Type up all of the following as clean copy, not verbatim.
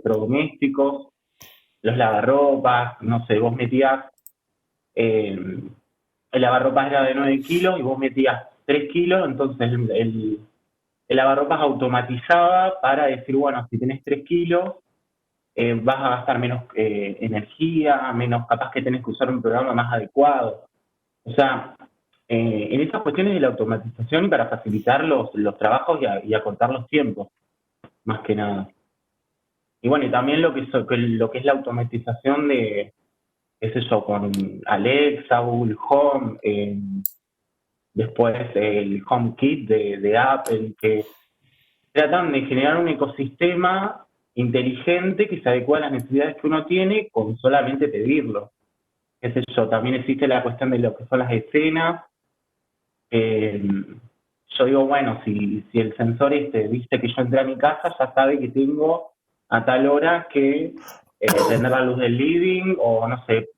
electrodomésticos, los lavarropas, no sé, vos metías, el lavarropas era de 9 kilos y vos metías 3 kilos, entonces el lavarropas automatizaba para decir, bueno, si tenés 3 kilos, vas a gastar menos energía, menos capaz que tenés que usar un programa más adecuado. O sea, en esas cuestiones de la automatización y para facilitar los trabajos y acortar los tiempos, más que nada. Y bueno, y también lo que es la automatización de, es eso, con Alexa, Google Home, después el HomeKit de Apple, que tratan de generar un ecosistema inteligente que se adecua a las necesidades que uno tiene con solamente pedirlo. Qué sé yo, también existe la cuestión de lo que son las escenas. Eh, yo digo, bueno, si el sensor viste que yo entré a mi casa, ya sabe que tengo a tal hora que prender la luz del living o, no sé,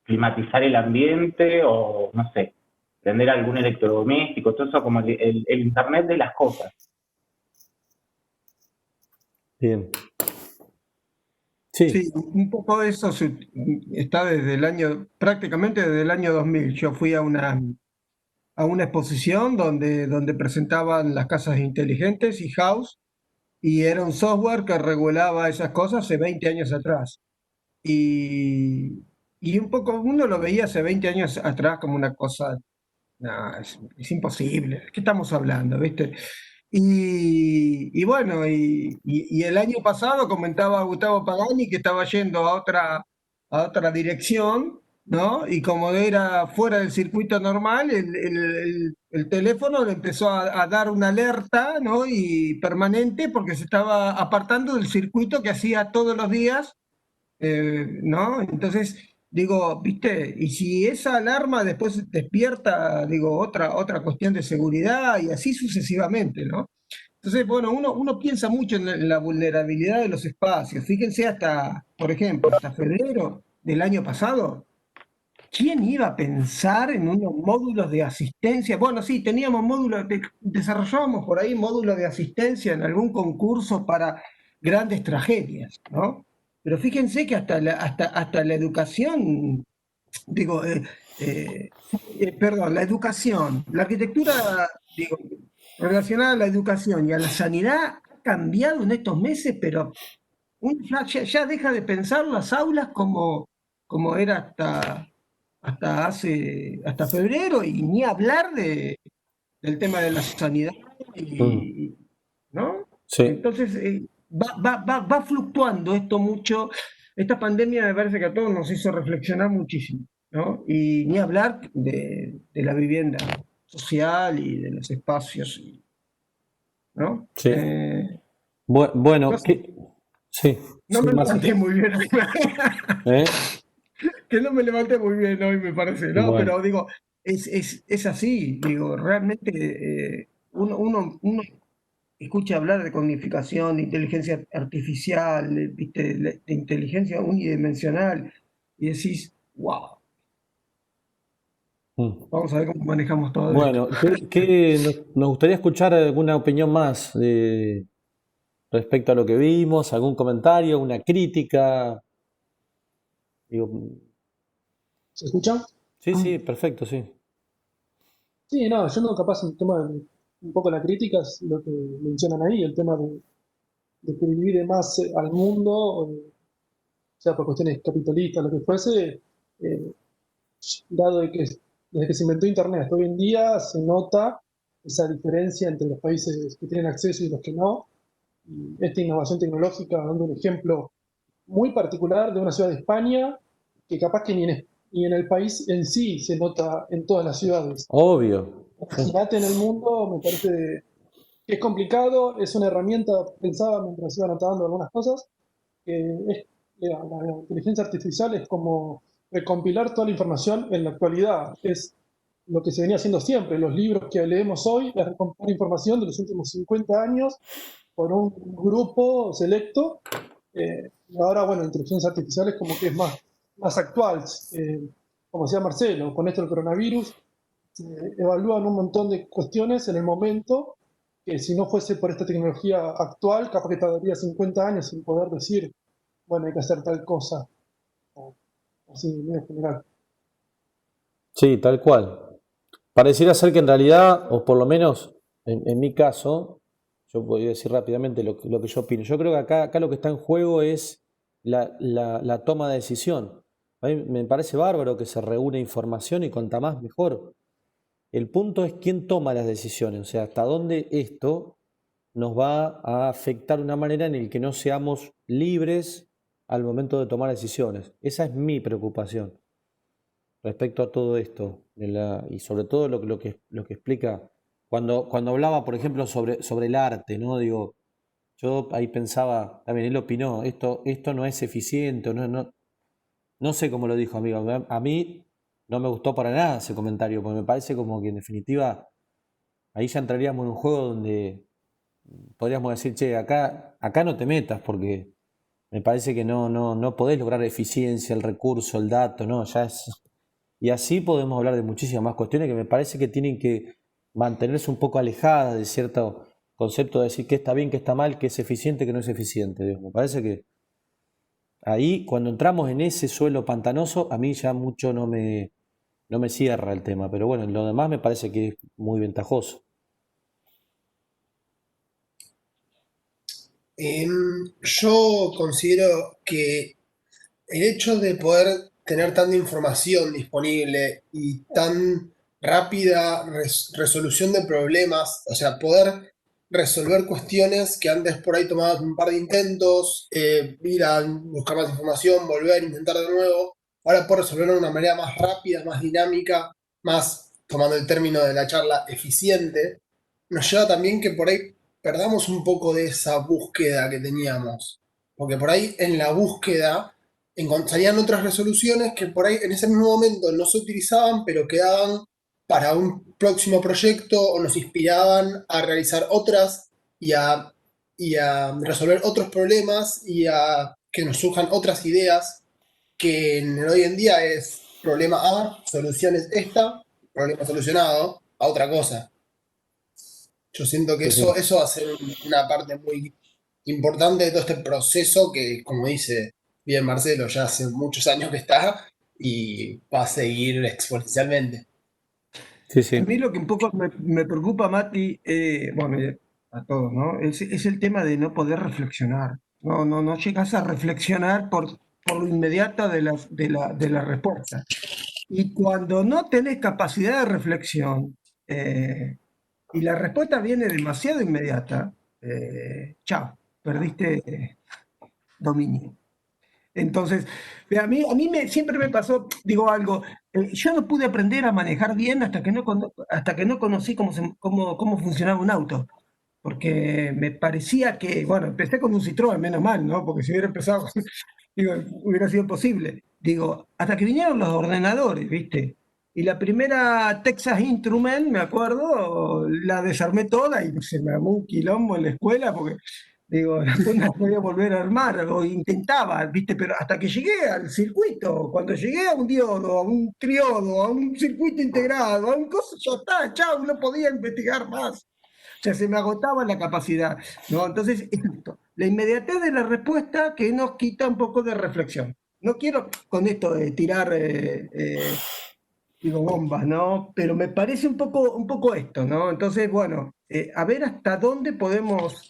climatizar el ambiente o, no sé, prender algún electrodoméstico, todo eso como el Internet de las cosas. Bien. Sí. Sí, un poco de eso está desde prácticamente desde el año 2000. Yo fui a una exposición donde presentaban las casas inteligentes y House, y era un software que regulaba esas cosas hace 20 años atrás. Y, y un poco uno lo veía hace 20 años atrás como una cosa, no, es imposible, ¿de qué estamos hablando, viste? Y bueno, y el año pasado comentaba Gustavo Pagani que estaba yendo a otra dirección, ¿no? Y como era fuera del circuito normal, el teléfono le empezó a dar una alerta, ¿no? Y permanente porque se estaba apartando del circuito que hacía todos los días, ¿no? Entonces, digo, ¿viste? Y si esa alarma después despierta, digo, otra cuestión de seguridad y así sucesivamente, ¿no? Entonces, bueno, uno piensa mucho en la vulnerabilidad de los espacios. Fíjense hasta, por ejemplo, hasta febrero del año pasado, ¿quién iba a pensar en unos módulos de asistencia? Bueno, sí, teníamos módulos, desarrollábamos por ahí módulos de asistencia en algún concurso para grandes tragedias, ¿no? Pero fíjense que hasta la educación, digo, perdón, la educación, la arquitectura, digo, relacionada a la educación y a la sanidad ha cambiado en estos meses, pero ya deja de pensar las aulas como era hasta febrero, y ni hablar del tema de la sanidad, Mm. ¿no? Sí. Entonces, va fluctuando esto mucho. Esta pandemia me parece que a todos nos hizo reflexionar muchísimo, ¿no? Y ni hablar de la vivienda social y de los espacios, ¿no? Sí. No Bueno, sé, sí, no sí, me Marce. levanté muy bien. ¿Eh? Que no me levanté muy bien hoy, me parece, ¿no? Bueno, Pero digo, es así, digo, realmente uno escucha hablar de cognificación, de inteligencia artificial, ¿viste? De inteligencia unidimensional, y decís, wow, mm. vamos a ver cómo manejamos todo esto. Bueno, nos gustaría escuchar alguna opinión más respecto a lo que vimos, algún comentario, una crítica. Digo, ¿Se escucha? sí, sí, perfecto, sí. Sí, no, yo no capaz el tema de un poco la crítica es lo que mencionan ahí, el tema de que divide más al mundo, sea por cuestiones capitalistas, lo que fuese, eh, dado de que desde que se inventó Internet hasta hoy en día se nota esa diferencia entre los países que tienen acceso y los que no. Y esta innovación tecnológica, dando un ejemplo muy particular de una ciudad de España, que capaz que ni en el país en sí se nota en todas las ciudades. Obvio. Sí. Imagínate en el mundo, me parece que es complicado, es una herramienta pensada mientras iba anotando algunas cosas, que la inteligencia artificial es como recompilar toda la información en la actualidad, es lo que se venía haciendo siempre, los libros que leemos hoy, es recompilar información de los últimos 50 años por un grupo selecto, y ahora, bueno, la inteligencia artificial es como que es más actual, como decía Marcelo, con esto del coronavirus, se evalúan un montón de cuestiones en el momento que si no fuese por esta tecnología actual, capaz que tardaría 50 años en poder decir, bueno, hay que hacer tal cosa, o así, en general. Sí, tal cual. Pareciera ser que en realidad, o por lo menos en mi caso, yo podría decir rápidamente lo que yo opino. Yo creo que acá lo que está en juego es la toma de decisión. A mí me parece bárbaro que se reúne información y cuanta más mejor. El punto es quién toma las decisiones, o sea, hasta dónde esto nos va a afectar de una manera en la que no seamos libres al momento de tomar decisiones. Esa es mi preocupación respecto a todo esto, y sobre todo lo que explica, cuando hablaba, por ejemplo, sobre el arte, ¿no? Digo, yo ahí pensaba, también él opinó, esto no es eficiente, no sé cómo lo dijo, amigo, a mí no me gustó para nada ese comentario, porque me parece como que en definitiva ahí ya entraríamos en un juego donde podríamos decir, che, acá no te metas, porque me parece que no podés lograr eficiencia, el recurso, el dato, no, ya es. Y así podemos hablar de muchísimas más cuestiones que me parece que tienen que mantenerse un poco alejadas de cierto concepto de decir qué está bien, qué está mal, qué es eficiente, qué no es eficiente. Digo, me parece que ahí, cuando entramos en ese suelo pantanoso, a mí ya mucho no me cierra el tema. Pero bueno, en lo demás me parece que es muy ventajoso. Yo considero que el hecho de poder tener tanta información disponible y tan rápida resolución de problemas, o sea, poder resolver cuestiones que antes por ahí tomaban un par de intentos, ir a buscar más información, volver, intentar de nuevo, ahora poder resolverlo de una manera más rápida, más dinámica, más, tomando el término de la charla, eficiente, nos lleva también que por ahí perdamos un poco de esa búsqueda que teníamos. Porque por ahí en la búsqueda encontrarían otras resoluciones que por ahí en ese mismo momento no se utilizaban, pero quedaban para un próximo proyecto o nos inspiraban a realizar otras y a resolver otros problemas y a que nos surjan otras ideas que en el hoy en día es problema A, solución es esta, problema solucionado, a otra cosa. Yo siento que Sí, sí. eso va a ser una parte muy importante de todo este proceso que, como dice bien Marcelo, ya hace muchos años que está y va a seguir exponencialmente. Sí, A mí sí. lo que un poco me preocupa, Mati, bueno, a todos, ¿no? Es el tema de no poder reflexionar. No llegas a reflexionar por lo inmediata de la respuesta. Y cuando no tenés capacidad de reflexión y la respuesta viene demasiado inmediata, chao, perdiste dominio. Entonces, siempre me pasó, digo algo, yo no pude aprender a manejar bien hasta que no conocí cómo funcionaba un auto, porque me parecía que, bueno, empecé con un Citroën, menos mal, ¿no? Porque si hubiera empezado, digo, hubiera sido imposible. Digo, hasta que vinieron los ordenadores, ¿viste? Y la primera Texas Instrument, me acuerdo, la desarmé toda y se me armó un quilombo en la escuela porque digo, después no podía volver a armar, o intentaba, ¿viste? Pero hasta que llegué al circuito, cuando llegué a un diodo, a un triodo, a un circuito integrado, a un coso, ya está, chao, no podía investigar más. O sea, se me agotaba la capacidad, ¿no? Entonces, es esto, la inmediatez de la respuesta que nos quita un poco de reflexión. No quiero con esto de tirar, digo, bombas, ¿no? Pero me parece un poco esto, ¿no? Entonces, bueno, a ver hasta dónde podemos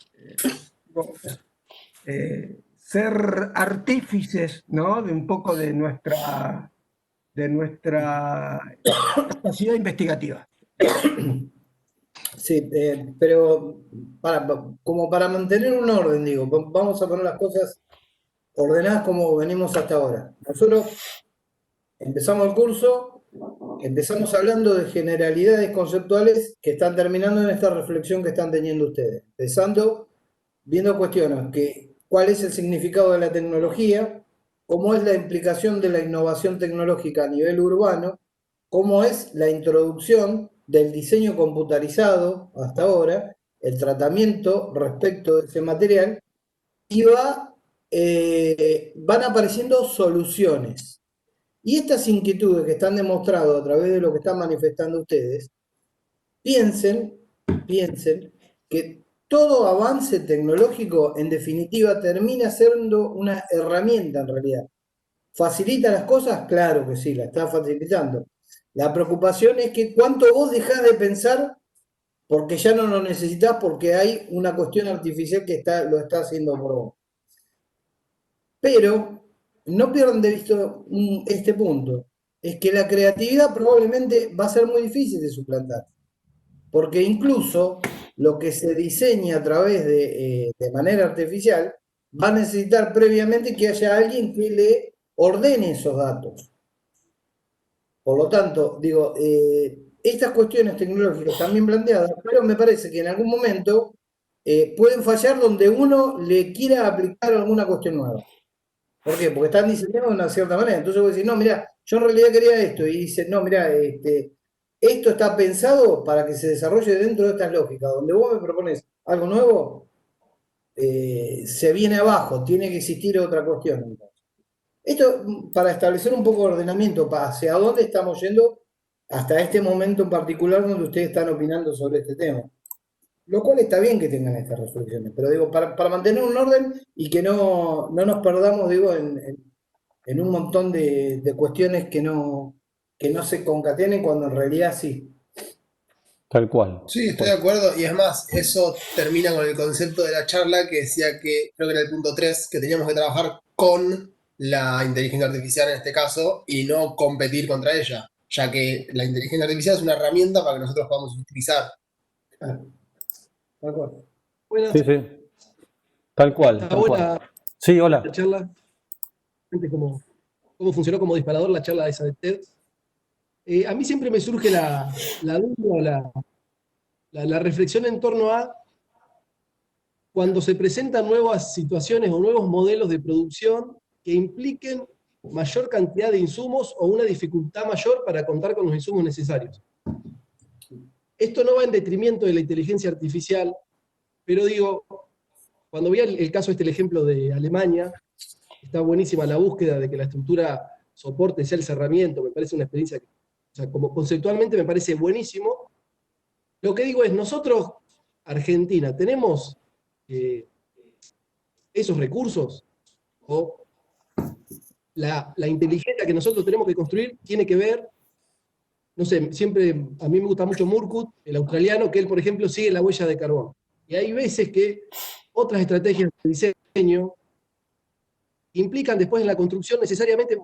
ser artífices, ¿no? De un poco de nuestra capacidad investigativa. Sí, pero como para mantener un orden, digo, vamos a poner las cosas ordenadas como venimos hasta ahora. Nosotros empezamos el curso, empezamos hablando de generalidades conceptuales que están terminando en esta reflexión que están teniendo ustedes. Empezando viendo cuestiones que cuál es el significado de la tecnología, cómo es la implicación de la innovación tecnológica a nivel urbano, cómo es la introducción del diseño computarizado hasta ahora, el tratamiento respecto de ese material, y van apareciendo soluciones. Y estas inquietudes que están demostradas a través de lo que están manifestando ustedes, piensen que todo avance tecnológico, en definitiva, termina siendo una herramienta en realidad. ¿Facilita las cosas? Claro que sí, la está facilitando. La preocupación es que cuánto vos dejás de pensar porque ya no lo necesitas porque hay una cuestión artificial que lo está haciendo por vos. Pero no pierdan de vista este punto, es que la creatividad probablemente va a ser muy difícil de suplantar, porque incluso lo que se diseña a través de manera artificial va a necesitar previamente que haya alguien que le ordene esos datos. Por lo tanto, digo, estas cuestiones tecnológicas están bien planteadas, pero me parece que en algún momento pueden fallar donde uno le quiera aplicar alguna cuestión nueva. ¿Por qué? Porque están diseñados de una cierta manera. Entonces vos decís, no, mira, yo en realidad quería esto. Y dicen, no, mira, esto está pensado para que se desarrolle dentro de estas lógicas. Donde vos me propones algo nuevo, se viene abajo, tiene que existir otra cuestión. Entonces. Esto para establecer un poco de ordenamiento, hacia dónde estamos yendo hasta este momento en particular donde ustedes están opinando sobre este tema. Lo cual está bien que tengan estas reflexiones, pero digo, para mantener un orden y que no nos perdamos, digo, en un montón de cuestiones que no se concatenen cuando en realidad sí. Tal cual. Sí, estoy de acuerdo. Y es más, eso termina con el concepto de la charla que decía que, creo que era el punto 3, que teníamos que trabajar con la inteligencia artificial en este caso y no competir contra ella, ya que la inteligencia artificial es una herramienta para que nosotros podamos utilizar. Claro. De acuerdo. Buenas, Sí, sí. Tal cual, está tal buena cual. Sí, la hola. charla. Cómo funcionó como disparador la charla esa de TED. A mí siempre me surge la duda, la reflexión en torno a cuando se presentan nuevas situaciones o nuevos modelos de producción que impliquen mayor cantidad de insumos o una dificultad mayor para contar con los insumos necesarios. Esto no va en detrimento de la inteligencia artificial, pero digo, cuando vi el caso, el ejemplo de Alemania, está buenísima la búsqueda de que la estructura soporte sea el cerramiento, me parece una experiencia, o sea, como conceptualmente me parece buenísimo. Lo que digo es, nosotros, Argentina, tenemos esos recursos, o la inteligencia que nosotros tenemos que construir tiene que ver, no sé, siempre a mí me gusta mucho Murkut, el australiano, que él, por ejemplo, sigue la huella de carbón. Y hay veces que otras estrategias de diseño implican después en la construcción necesariamente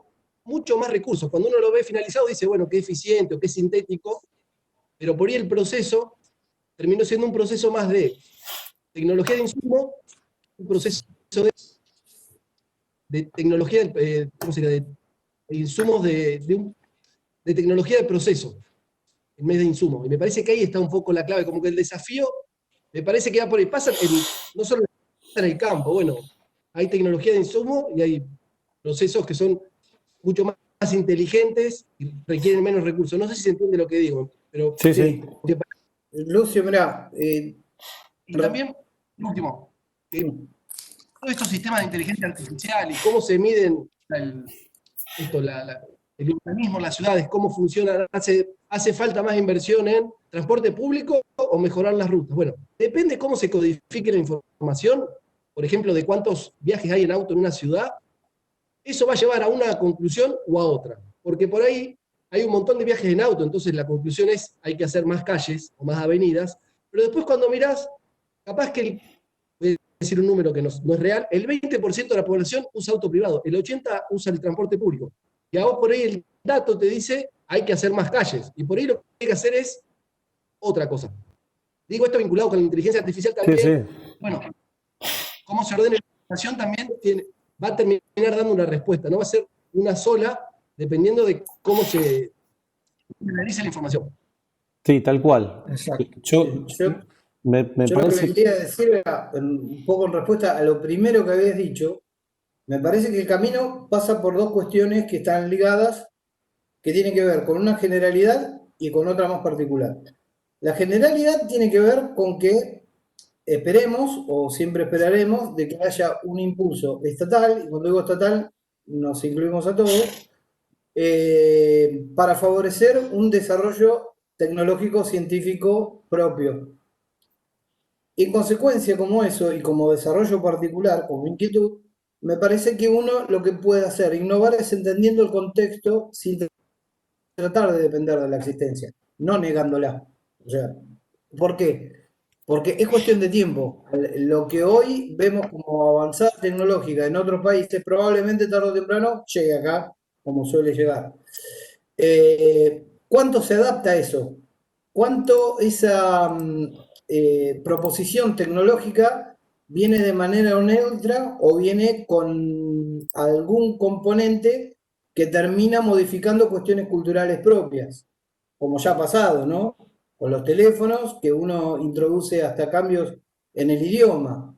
mucho más recursos. Cuando uno lo ve finalizado dice, bueno, qué eficiente o qué sintético, pero por ahí el proceso terminó siendo un proceso más de tecnología de insumo, un proceso de tecnología, ¿cómo sería? De insumos de tecnología de proceso, en vez de insumos. Y me parece que ahí está un poco la clave, como que el desafío, me parece que va por ahí. Pasa no solo en el campo, bueno, hay tecnología de insumo y hay procesos que son mucho más inteligentes y requieren menos recursos. No sé si se entiende lo que digo, pero Sí, sí. Lucio, mirá, y también, por último, todos estos sistemas de inteligencia artificial y cómo se miden el urbanismo en las ciudades, cómo funcionan, hace falta más inversión en transporte público o mejorar las rutas. Bueno, depende cómo se codifique la información, por ejemplo, de cuántos viajes hay en auto en una ciudad, eso va a llevar a una conclusión o a otra, porque por ahí hay un montón de viajes en auto, entonces la conclusión es hay que hacer más calles o más avenidas, pero después cuando mirás, capaz que, voy a decir un número que no es real, el 20% de la población usa auto privado, el 80% usa el transporte público. Y a vos por ahí el dato te dice hay que hacer más calles, y por ahí lo que hay que hacer es otra cosa. Digo esto vinculado con la inteligencia artificial también. Sí, sí. Bueno, cómo se ordena la información también va a terminar dando una respuesta, no va a ser una sola, dependiendo de cómo se analice la información. Sí, tal cual. exacto. Yo, me Yo lo que parece. le quería decir era, un poco en respuesta a lo primero que habías dicho, me parece que el camino pasa por dos cuestiones que están ligadas, que tienen que ver con una generalidad y con otra más particular. La generalidad tiene que ver con que esperemos, o siempre esperaremos, de que haya un impulso estatal, y cuando digo estatal nos incluimos a todos, para favorecer un desarrollo tecnológico científico propio. en consecuencia, como eso y como desarrollo particular, como inquietud, me parece que uno lo que puede hacer, innovar, es entendiendo el contexto sin tratar de depender de la existencia, no negándola. O sea, ¿por qué? Porque es cuestión de tiempo. Lo que hoy vemos como avanzada tecnológica en otros países, probablemente tarde o temprano llegue acá, como suele llegar. ¿Cuánto se adapta a eso? ¿Cuánto esa proposición tecnológica viene de manera neutra o viene con algún componente que termina modificando cuestiones culturales propias? Como ya ha pasado, ¿no? Con los teléfonos, que uno introduce hasta cambios en el idioma.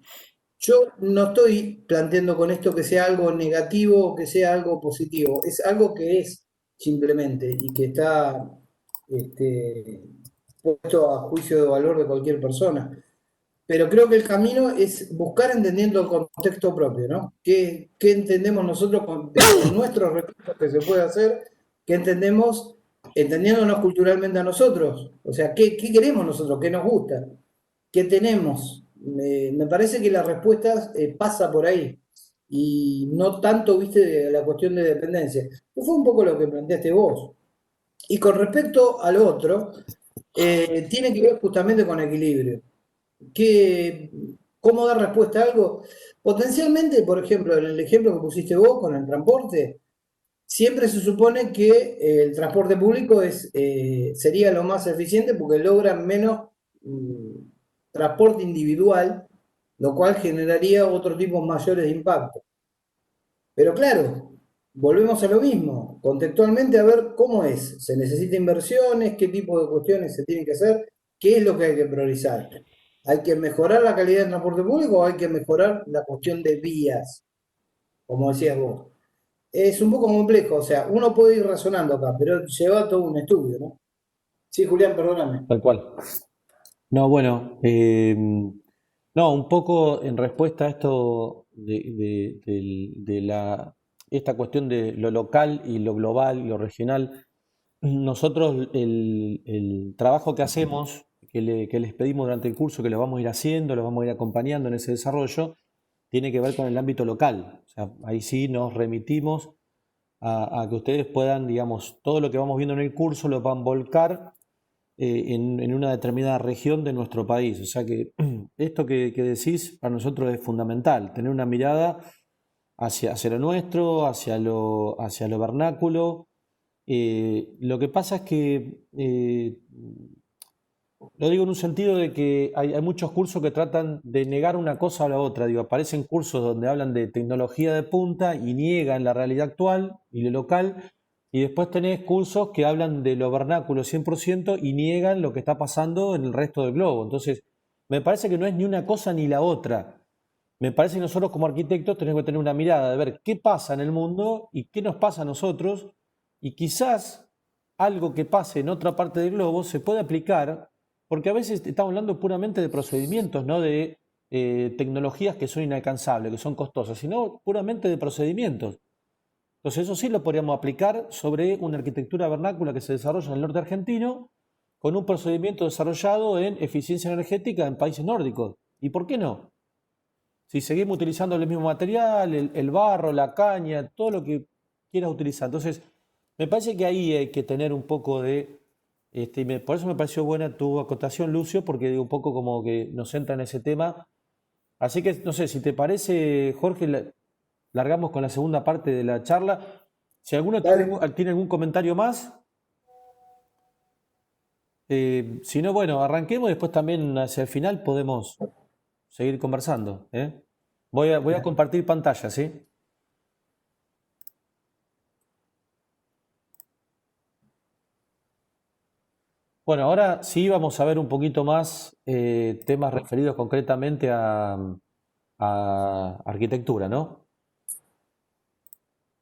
Yo no estoy planteando con esto que sea algo negativo o que sea algo positivo, es algo que es simplemente y que está puesto a juicio de valor de cualquier persona. Pero creo que el camino es buscar entendiendo el contexto propio, ¿no? ¿Qué entendemos nosotros con nuestros recursos que se puede hacer? ¿Qué entendemos entendiéndonos culturalmente a nosotros? O sea, ¿qué queremos nosotros? ¿Qué nos gusta? ¿Qué tenemos? Me parece que la respuesta pasa por ahí y no tanto, viste, la cuestión de dependencia. Que fue un poco lo que planteaste vos. Y con respecto al otro, tiene que ver justamente con equilibrio. ¿Qué, ¿Cómo dar respuesta a algo? Potencialmente, por ejemplo, en el ejemplo que pusiste vos con el transporte, siempre se supone que el transporte público sería lo más eficiente porque logra menos transporte individual, lo cual generaría otro tipo mayores de impacto. Pero claro, volvemos a lo mismo, contextualmente a ver cómo es. ¿Se necesita inversiones? ¿Qué tipo de cuestiones se tienen que hacer? ¿Qué es lo que hay que priorizar? ¿Hay que mejorar la calidad del transporte público o hay que mejorar la cuestión de vías? Como decías vos. Es un poco complejo, o sea, uno puede ir razonando acá, pero lleva todo un estudio, ¿no? Sí, Julián, perdóname. Tal cual. No, bueno, no, un poco en respuesta a esto esta cuestión de lo local y lo global y lo regional, nosotros el trabajo que hacemos, que les pedimos durante el curso, que lo vamos a ir haciendo, lo vamos a ir acompañando en ese desarrollo, tiene que ver con el ámbito local. O sea, ahí sí nos remitimos a que ustedes puedan, digamos, todo lo que vamos viendo en el curso lo van a volcar en una determinada región de nuestro país. O sea que esto que decís para nosotros es fundamental, tener una mirada hacia lo nuestro, hacia lo vernáculo. Lo que pasa es que, lo digo en un sentido de que hay muchos cursos que tratan de negar una cosa a la otra. Digo, aparecen cursos donde hablan de tecnología de punta y niegan la realidad actual y lo local. Y después tenés cursos que hablan de lo vernáculo 100% y niegan lo que está pasando en el resto del globo. Entonces, me parece que no es ni una cosa ni la otra. Me parece que nosotros como arquitectos tenemos que tener una mirada de ver qué pasa en el mundo y qué nos pasa a nosotros. Y quizás algo que pase en otra parte del globo se puede aplicar, porque a veces estamos hablando puramente de procedimientos, no de tecnologías que son inalcanzables, que son costosas, sino puramente de procedimientos. Entonces eso sí lo podríamos aplicar sobre una arquitectura vernácula que se desarrolla en el norte argentino con un procedimiento desarrollado en eficiencia energética en países nórdicos. ¿Y por qué no? Si seguimos utilizando el mismo material, el barro, la caña, todo lo que quieras utilizar. Entonces, me parece que ahí hay que tener un poco de... por eso me pareció buena tu acotación, Lucio, porque digo, un poco como que nos entra en ese tema. Así que, no sé, si te parece, Jorge, largamos con la segunda parte de la charla. Si alguno Dale. tiene algún comentario más, si no, bueno, arranquemos y después también hacia el final podemos seguir conversando. Voy a compartir pantalla, ¿sí? Bueno, ahora sí vamos a ver un poquito más temas referidos concretamente a arquitectura, ¿no?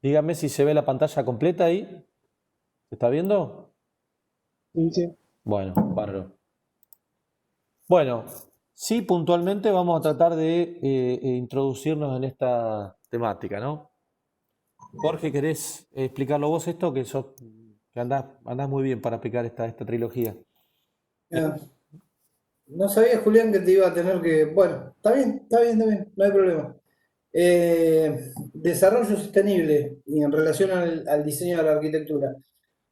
Dígame si se ve la pantalla completa ahí. ¿Se está viendo? Sí, sí. Bueno, bárbaro. Bueno, sí, puntualmente vamos a tratar de introducirnos en esta temática, ¿no? Jorge, ¿querés explicarlo vos esto? Que andás muy bien para explicar esta trilogía. Ah, No sabía, Julián, que te iba a tener que. Bueno, está bien, está bien, está bien, no hay problema. Desarrollo sostenible y en relación al diseño de la arquitectura.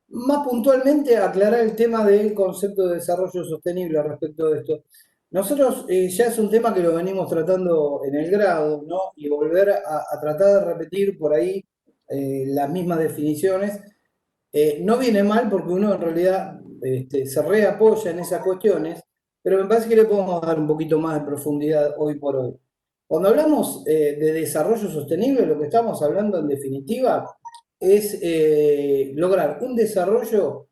Más puntualmente, aclarar el tema del concepto de desarrollo sostenible respecto de esto. Nosotros ya es un tema que lo venimos tratando en el grado, ¿no? Y volver a tratar de repetir por ahí las mismas definiciones no viene mal porque uno en realidad se reapoya en esas cuestiones, pero me parece que le podemos dar un poquito más de profundidad hoy por hoy. Cuando hablamos de desarrollo sostenible, lo que estamos hablando en definitiva es lograr un desarrollo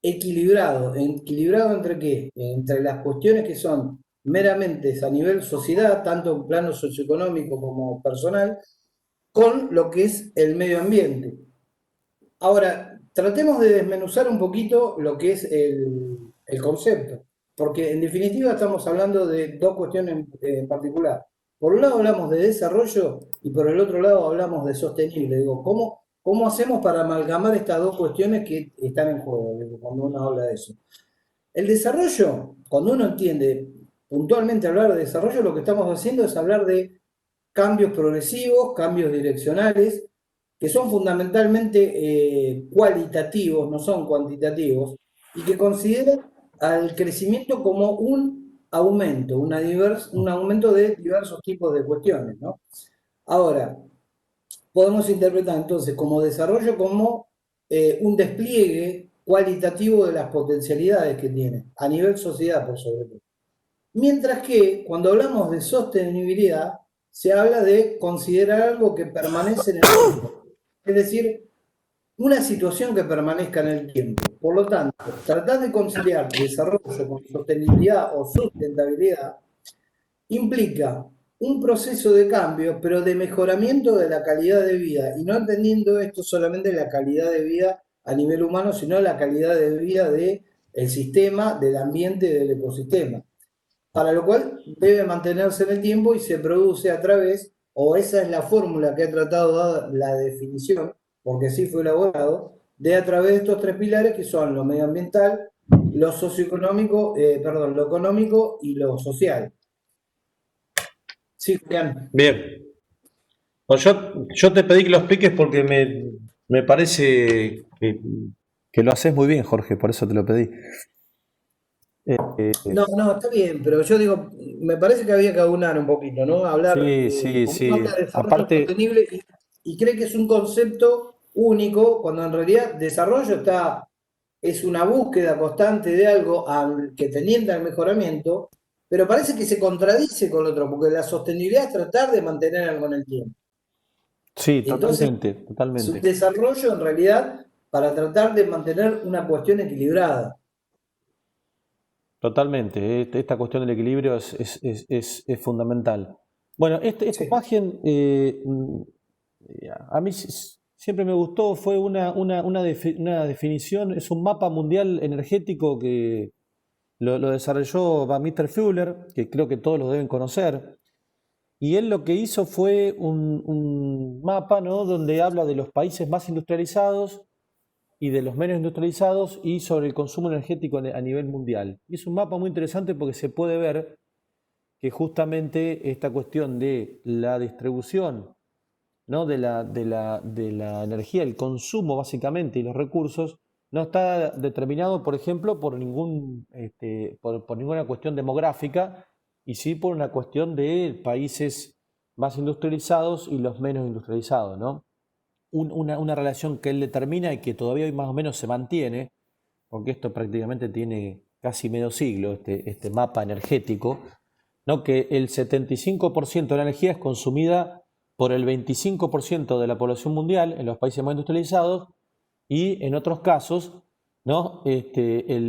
equilibrado. ¿Equilibrado entre qué? Entre las cuestiones que son meramente a nivel sociedad, tanto en plano socioeconómico como personal, con lo que es el medio ambiente. Ahora, tratemos de desmenuzar un poquito lo que es el concepto, porque en definitiva estamos hablando de dos cuestiones en particular. Por un lado hablamos de desarrollo y por el otro lado hablamos de sostenible. Digo, ¿cómo hacemos para amalgamar estas dos cuestiones que están en juego, digo, cuando uno habla de eso? El desarrollo, cuando uno entiende puntualmente hablar de desarrollo, lo que estamos haciendo es hablar de cambios progresivos, cambios direccionales, que son fundamentalmente cualitativos, no son cuantitativos, y que consideran al crecimiento como un aumento, un aumento de diversos tipos de cuestiones, ¿no? Ahora, podemos interpretar entonces como desarrollo como un despliegue cualitativo de las potencialidades que tiene, a nivel sociedad por sobre todo. Mientras que cuando hablamos de sostenibilidad, se habla de considerar algo que permanece en el tiempo, es decir, una situación que permanezca en el tiempo. Por lo tanto, tratar de conciliar desarrollo con sostenibilidad o sustentabilidad implica un proceso de cambio, pero de mejoramiento de la calidad de vida, y no entendiendo esto solamente la calidad de vida a nivel humano, sino la calidad de vida del sistema, del ambiente y del ecosistema, para lo cual debe mantenerse en el tiempo y se produce a través, o esa es la fórmula que ha tratado de dar la definición, porque así fue elaborado, de a través de estos tres pilares que son lo medioambiental, lo socioeconómico, perdón, lo económico y lo social. Sí, Julián. Bien. No, yo te pedí que lo expliques porque me parece que lo haces muy bien, Jorge, por eso te lo pedí. No, está bien, pero yo digo, me parece que había que aunar un poquito, ¿no? Hablar, Sí, porque uno sí. habla de desarrollo Aparte, sostenible y cree que es un concepto único, cuando en realidad desarrollo es una búsqueda constante de algo que tenienda al mejoramiento, pero parece que se contradice con lo otro, porque la sostenibilidad es tratar de mantener algo en el tiempo. sí, Entonces, totalmente, es un totalmente. desarrollo en realidad para tratar de mantener una cuestión equilibrada. Totalmente. Esta cuestión del equilibrio es fundamental. Bueno, esta Sí. imagen a mí siempre me gustó, fue una definición, es un mapa mundial energético que lo desarrolló Mr. Fuller, que creo que todos lo deben conocer. Y él lo que hizo fue un mapa, ¿no?, donde habla de los países más industrializados y de los menos industrializados y sobre el consumo energético a nivel mundial. Y es un mapa muy interesante porque se puede ver que justamente esta cuestión de la distribución, ¿no?, de la energía, el consumo básicamente y los recursos, no está determinado, por ejemplo, por ninguna cuestión demográfica, y sí por una cuestión de países más industrializados y los menos industrializados, ¿no? Una relación que él determina y que todavía hoy más o menos se mantiene, porque esto prácticamente tiene casi medio siglo, este mapa energético, ¿no?, que el 75% de la energía es consumida por el 25% de la población mundial en los países más industrializados, y en otros casos, ¿no?,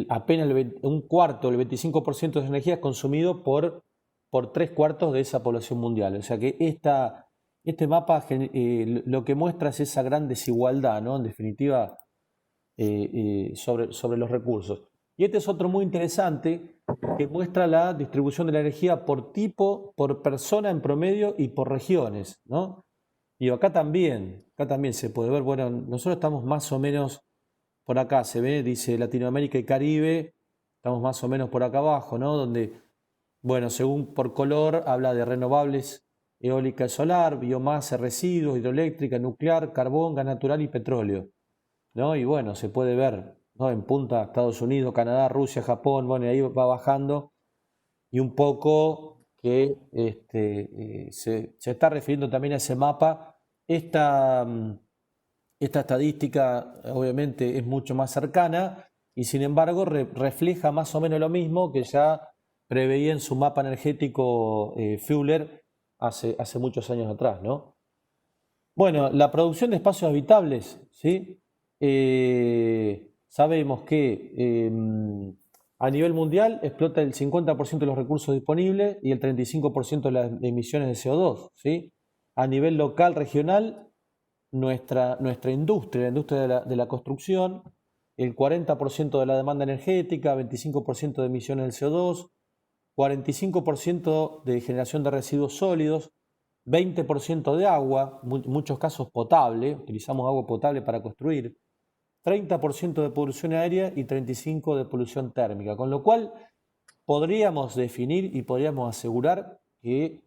apenas un cuarto, el 25% de la energía es consumido por 3/4 de esa población mundial. O sea que este mapa lo que muestra es esa gran desigualdad, ¿no?, en definitiva, sobre los recursos. Y este es otro muy interesante que muestra la distribución de la energía por tipo, por persona en promedio y por regiones, ¿no? Y acá también se puede ver, bueno, nosotros estamos más o menos por acá, se ve, dice Latinoamérica y Caribe, estamos más o menos por acá abajo, ¿no?, donde Bueno, según por color, habla de renovables, eólica y solar, biomasa, residuos, hidroeléctrica, nuclear, carbón, gas natural y petróleo, ¿no? Y bueno, se puede ver, ¿no? En punta Estados Unidos, Canadá, Rusia, Japón, bueno, y ahí va bajando y un poco que se está refiriendo también a ese mapa. Esta estadística obviamente es mucho más cercana y sin embargo refleja más o menos lo mismo que ya preveía en su mapa energético Fuller hace muchos años atrás, ¿no? Bueno, la producción de espacios habitables, ¿sí? Sabemos que a nivel mundial explota el 50% de los recursos disponibles y el 35% de las emisiones de CO2, ¿sí? A nivel local, regional, nuestra industria, la industria de la construcción, el 40% de la demanda energética, 25% de emisiones del CO2, 45% de generación de residuos sólidos, 20% de agua, en muchos casos potable, utilizamos agua potable para construir, 30% de polución aérea y 35% de polución térmica, con lo cual podríamos definir y podríamos asegurar que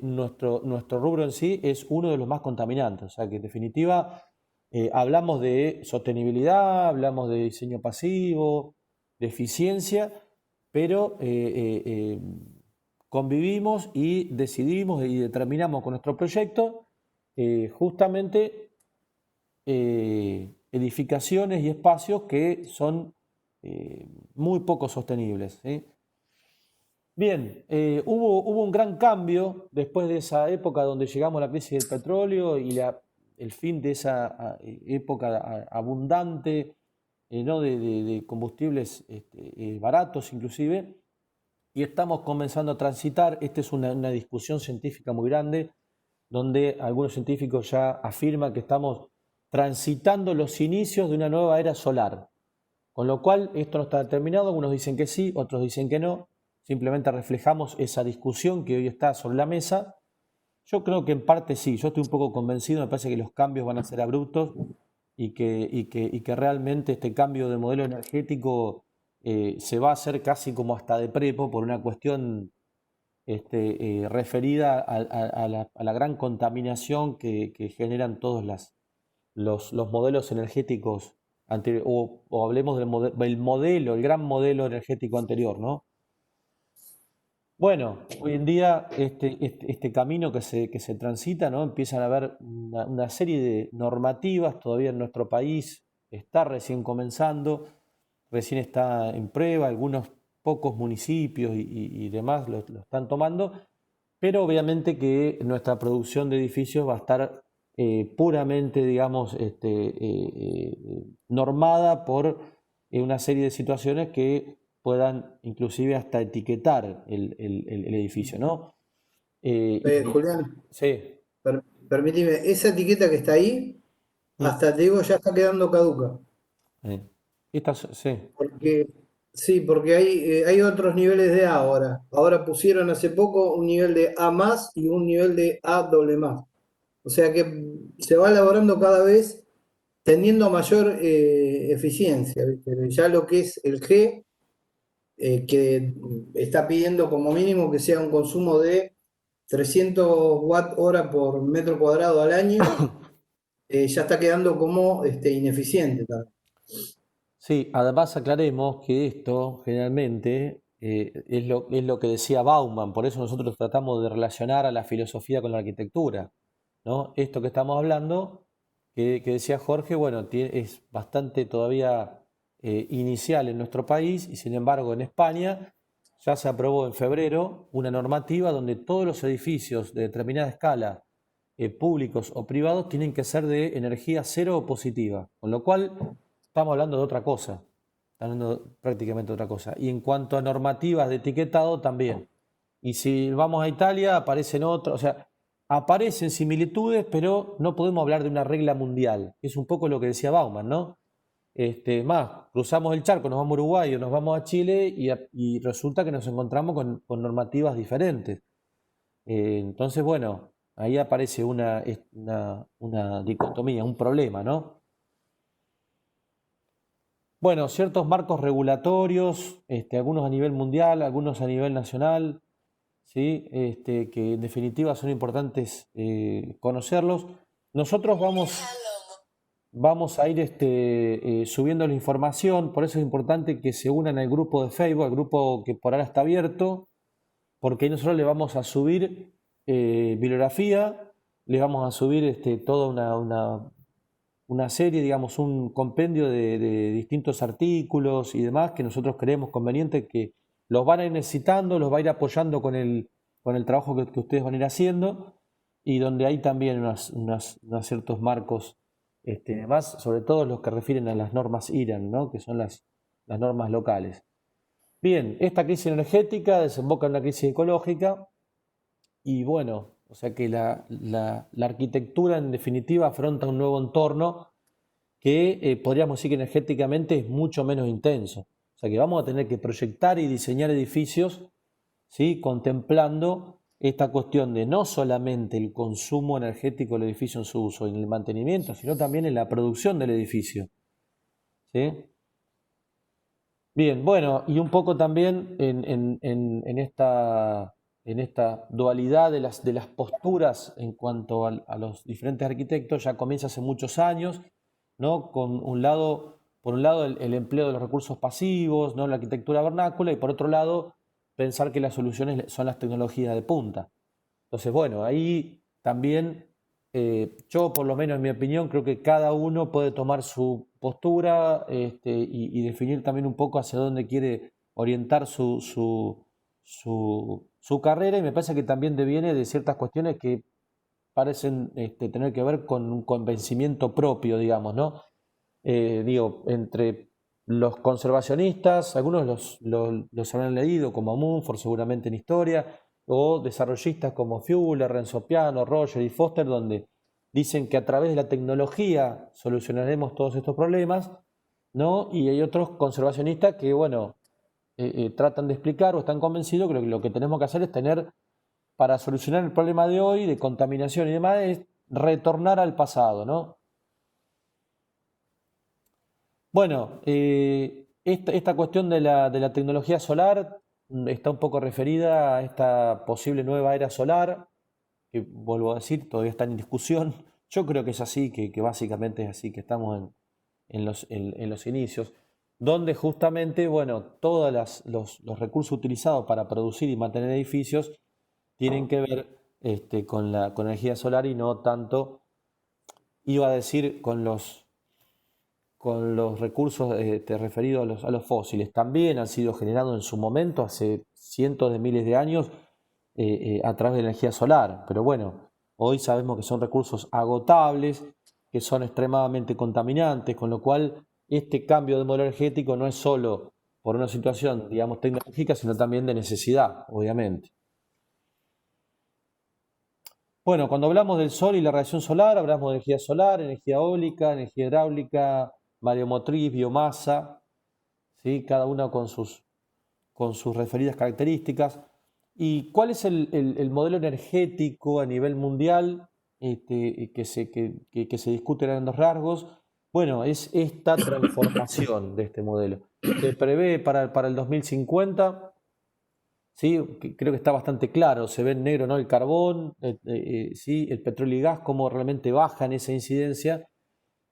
nuestro rubro en sí es uno de los más contaminantes, o sea que en definitiva hablamos de sostenibilidad, hablamos de diseño pasivo, de eficiencia, pero convivimos y decidimos y determinamos con nuestro proyecto justamente edificaciones y espacios que son muy poco sostenibles, ¿sí? Bien, hubo un gran cambio después de esa época donde llegamos a la crisis del petróleo y el fin de esa época abundante, ¿no? de combustibles baratos inclusive, y estamos comenzando a transitar. Esta es una discusión científica muy grande, donde algunos científicos ya afirman que estamos transitando los inicios de una nueva era solar. Con lo cual, esto no está determinado, algunos dicen que sí, otros dicen que no, simplemente reflejamos esa discusión que hoy está sobre la mesa. Yo creo que en parte sí, yo estoy un poco convencido, me parece que los cambios van a ser abruptos y que realmente este cambio de modelo energético se va a hacer casi como hasta de prepo por una cuestión referida a la gran contaminación que generan todos los modelos energéticos anteriores, o hablemos del modelo, el gran modelo energético anterior, ¿no? Bueno, hoy en día este camino que se transita, ¿no? Empiezan a haber una serie de normativas, todavía en nuestro país está recién comenzando, recién está en prueba, algunos pocos municipios y demás lo están tomando, pero obviamente que nuestra producción de edificios va a estar puramente, digamos, normada por una serie de situaciones que puedan inclusive hasta etiquetar el edificio, ¿no? Julián, Sí. permíteme, esa etiqueta que está ahí, hasta te digo, ya está quedando caduca. Sí. Porque hay otros niveles de A ahora. Ahora pusieron hace poco un nivel de A más y un nivel de A doble más. O sea que se va elaborando cada vez tendiendo a mayor eficiencia, ¿viste? Ya lo que es el G, que está pidiendo como mínimo que sea un consumo de 300 watt hora por metro cuadrado al año, ya está quedando como ineficiente también. Sí, además aclaremos que esto generalmente es lo que decía Bauman, por eso nosotros tratamos de relacionar a la filosofía con la arquitectura, ¿no? Esto que estamos hablando, que decía Jorge, bueno, es bastante todavía inicial en nuestro país y sin embargo en España ya se aprobó en febrero una normativa donde todos los edificios de determinada escala, públicos o privados, tienen que ser de energía cero o positiva, con lo cual estamos hablando de otra cosa, estamos hablando prácticamente de otra cosa. Y en cuanto a normativas de etiquetado también. Y si vamos a Italia aparecen otras, o sea, aparecen similitudes, pero no podemos hablar de una regla mundial. Es un poco lo que decía Bauman, ¿no? Más, cruzamos el charco, nos vamos a Uruguay o nos vamos a Chile y resulta que nos encontramos con normativas diferentes. Entonces, bueno, ahí aparece una dicotomía, un problema, ¿no? Bueno, ciertos marcos regulatorios, algunos a nivel mundial, algunos a nivel nacional, ¿sí? Que en definitiva son importantes conocerlos. Nosotros vamos a ir subiendo la información, por eso es importante que se unan al grupo de Facebook, al grupo que por ahora está abierto, porque ahí nosotros le vamos a subir bibliografía, le vamos a subir toda una serie, digamos, un compendio de distintos artículos y demás que nosotros creemos conveniente que los van a ir necesitando, los va a ir apoyando con el trabajo que ustedes van a ir haciendo, y donde hay también unos ciertos marcos, más, sobre todo los que refieren a las normas IRAN, ¿no? Que son las normas locales. Bien, esta crisis energética desemboca en una crisis ecológica y bueno, o sea que la arquitectura en definitiva afronta un nuevo entorno que podríamos decir que energéticamente es mucho menos intenso. O sea que vamos a tener que proyectar y diseñar edificios, ¿sí? Contemplando esta cuestión de no solamente el consumo energético del edificio en su uso y en el mantenimiento, sino también en la producción del edificio, ¿sí? Bien, bueno, y un poco también en esta dualidad de las posturas en cuanto a los diferentes arquitectos, ya comienza hace muchos años, ¿no? Por un lado el empleo de los recursos pasivos, ¿no? La arquitectura vernácula, y por otro lado pensar que las soluciones son las tecnologías de punta. Entonces, bueno, ahí también yo, por lo menos en mi opinión, creo que cada uno puede tomar su postura y definir también un poco hacia dónde quiere orientar su carrera, y me parece que también deviene de ciertas cuestiones que parecen tener que ver con un convencimiento propio, digamos, ¿no? Digo, entre los conservacionistas, algunos los habrán leído, como Mumford, seguramente en historia, o desarrollistas como Fuller, Renzo Piano, Roger y Foster, donde dicen que a través de la tecnología solucionaremos todos estos problemas, ¿no? Y hay otros conservacionistas que, bueno, tratan de explicar o están convencidos que lo que tenemos que hacer es para solucionar el problema de hoy, de contaminación y demás, es retornar al pasado, ¿no? Bueno, esta cuestión de la tecnología solar está un poco referida a esta posible nueva era solar, que vuelvo a decir, todavía está en discusión. Yo creo que es así, que básicamente es así, que estamos en los inicios, donde justamente, bueno, todos los recursos utilizados para producir y mantener edificios tienen que ver con la energía solar, y no tanto, iba a decir, con los recursos referidos a los fósiles. También han sido generados en su momento, hace cientos de miles de años, a través de la energía solar. Pero bueno, hoy sabemos que son recursos agotables, que son extremadamente contaminantes, con lo cual este cambio de modelo energético no es solo por una situación, digamos, tecnológica, sino también de necesidad, obviamente. Bueno, cuando hablamos del sol y la radiación solar, hablamos de energía solar, energía eólica, energía hidráulica, mareomotriz, biomasa, ¿sí? Cada una con sus referidas características. ¿Y cuál es el modelo energético a nivel mundial que se discute en grandes rasgos? Bueno, es esta transformación de este modelo. Se prevé para el 2050, ¿sí? Creo que está bastante claro, se ve en negro, ¿no? El carbón, ¿sí? El petróleo y gas, cómo realmente bajan esa incidencia,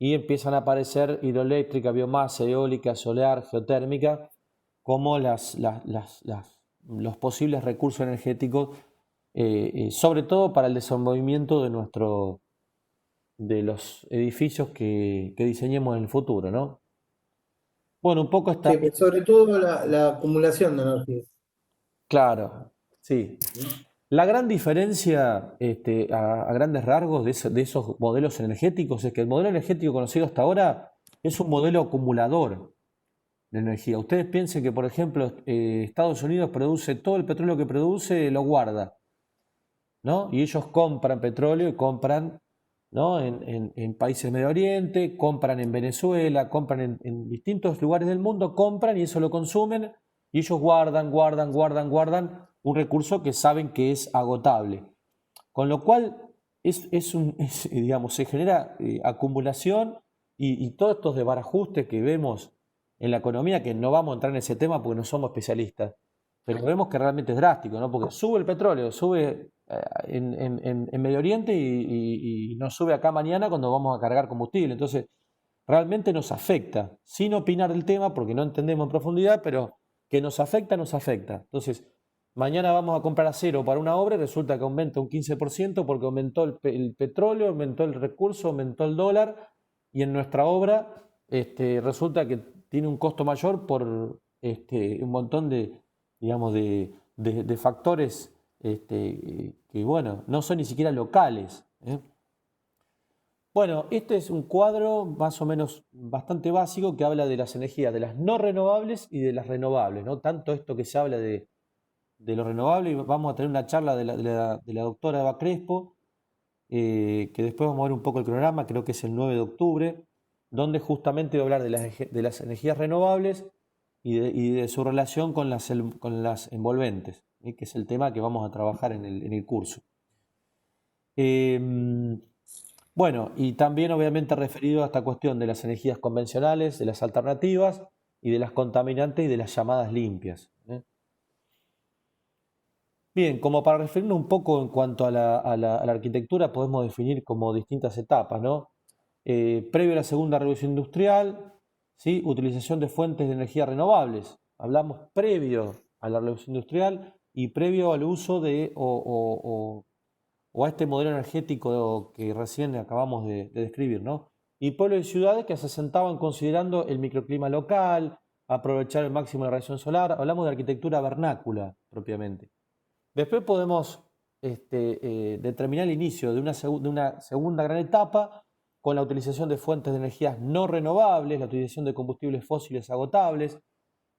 y empiezan a aparecer hidroeléctrica, biomasa, eólica, solar, geotérmica, como los posibles recursos energéticos, sobre todo para el desenvolvimiento de los edificios que diseñemos en el futuro, ¿no? Bueno, un poco está... Sí, pero sobre todo la acumulación de energía. Claro, sí. La gran diferencia a grandes rasgos de esos modelos energéticos es que el modelo energético conocido hasta ahora es un modelo acumulador de energía. Ustedes piensen que, por ejemplo, Estados Unidos produce todo el petróleo que produce, lo guarda, ¿no? Y ellos compran petróleo y compran, ¿no? en países de Medio Oriente, compran en Venezuela, compran en distintos lugares del mundo, compran y eso lo consumen, y ellos guardan un recurso que saben que es agotable. Con lo cual, digamos, se genera acumulación, y todos estos desbarajustes que vemos en la economía, que no vamos a entrar en ese tema porque no somos especialistas, pero vemos que realmente es drástico, ¿no? Porque sube el petróleo, sube en Medio Oriente y nos sube acá mañana cuando vamos a cargar combustible. Entonces, realmente nos afecta, sin opinar del tema porque no entendemos en profundidad, pero que nos afecta, nos afecta. Entonces, mañana vamos a comprar acero para una obra y resulta que aumenta un 15% porque aumentó el petróleo, aumentó el recurso, aumentó el dólar y en nuestra obra resulta que tiene un costo mayor por un montón de, digamos, de factores que, bueno, no son ni siquiera locales, ¿eh? Bueno, este es un cuadro más o menos bastante básico que habla de las energías, de las no renovables y de las renovables, ¿no? Tanto esto que se habla de lo renovable, y vamos a tener una charla de la doctora Eva Crespo, que después vamos a ver un poco el cronograma, creo que es el 9 de octubre, donde justamente va a hablar de las energías renovables y de su relación con las envolventes, que es el tema que vamos a trabajar en el curso. Bueno, y también obviamente referido a esta cuestión de las energías convencionales, de las alternativas y de las contaminantes y de las llamadas limpias, ¿eh? Bien, como para referirnos un poco en cuanto a la arquitectura, podemos definir como distintas etapas, ¿no? Previo a la segunda revolución industrial, ¿sí? Utilización de fuentes de energía renovables. Hablamos previo a la revolución industrial y previo al uso de o a este modelo energético que recién acabamos de describir, ¿no? Y pueblos y ciudades que se asentaban considerando el microclima local, aprovechar el máximo de la radiación solar. Hablamos de arquitectura vernácula propiamente. Después podemos determinar el inicio de una segunda gran etapa con la utilización de fuentes de energías no renovables, la utilización de combustibles fósiles agotables,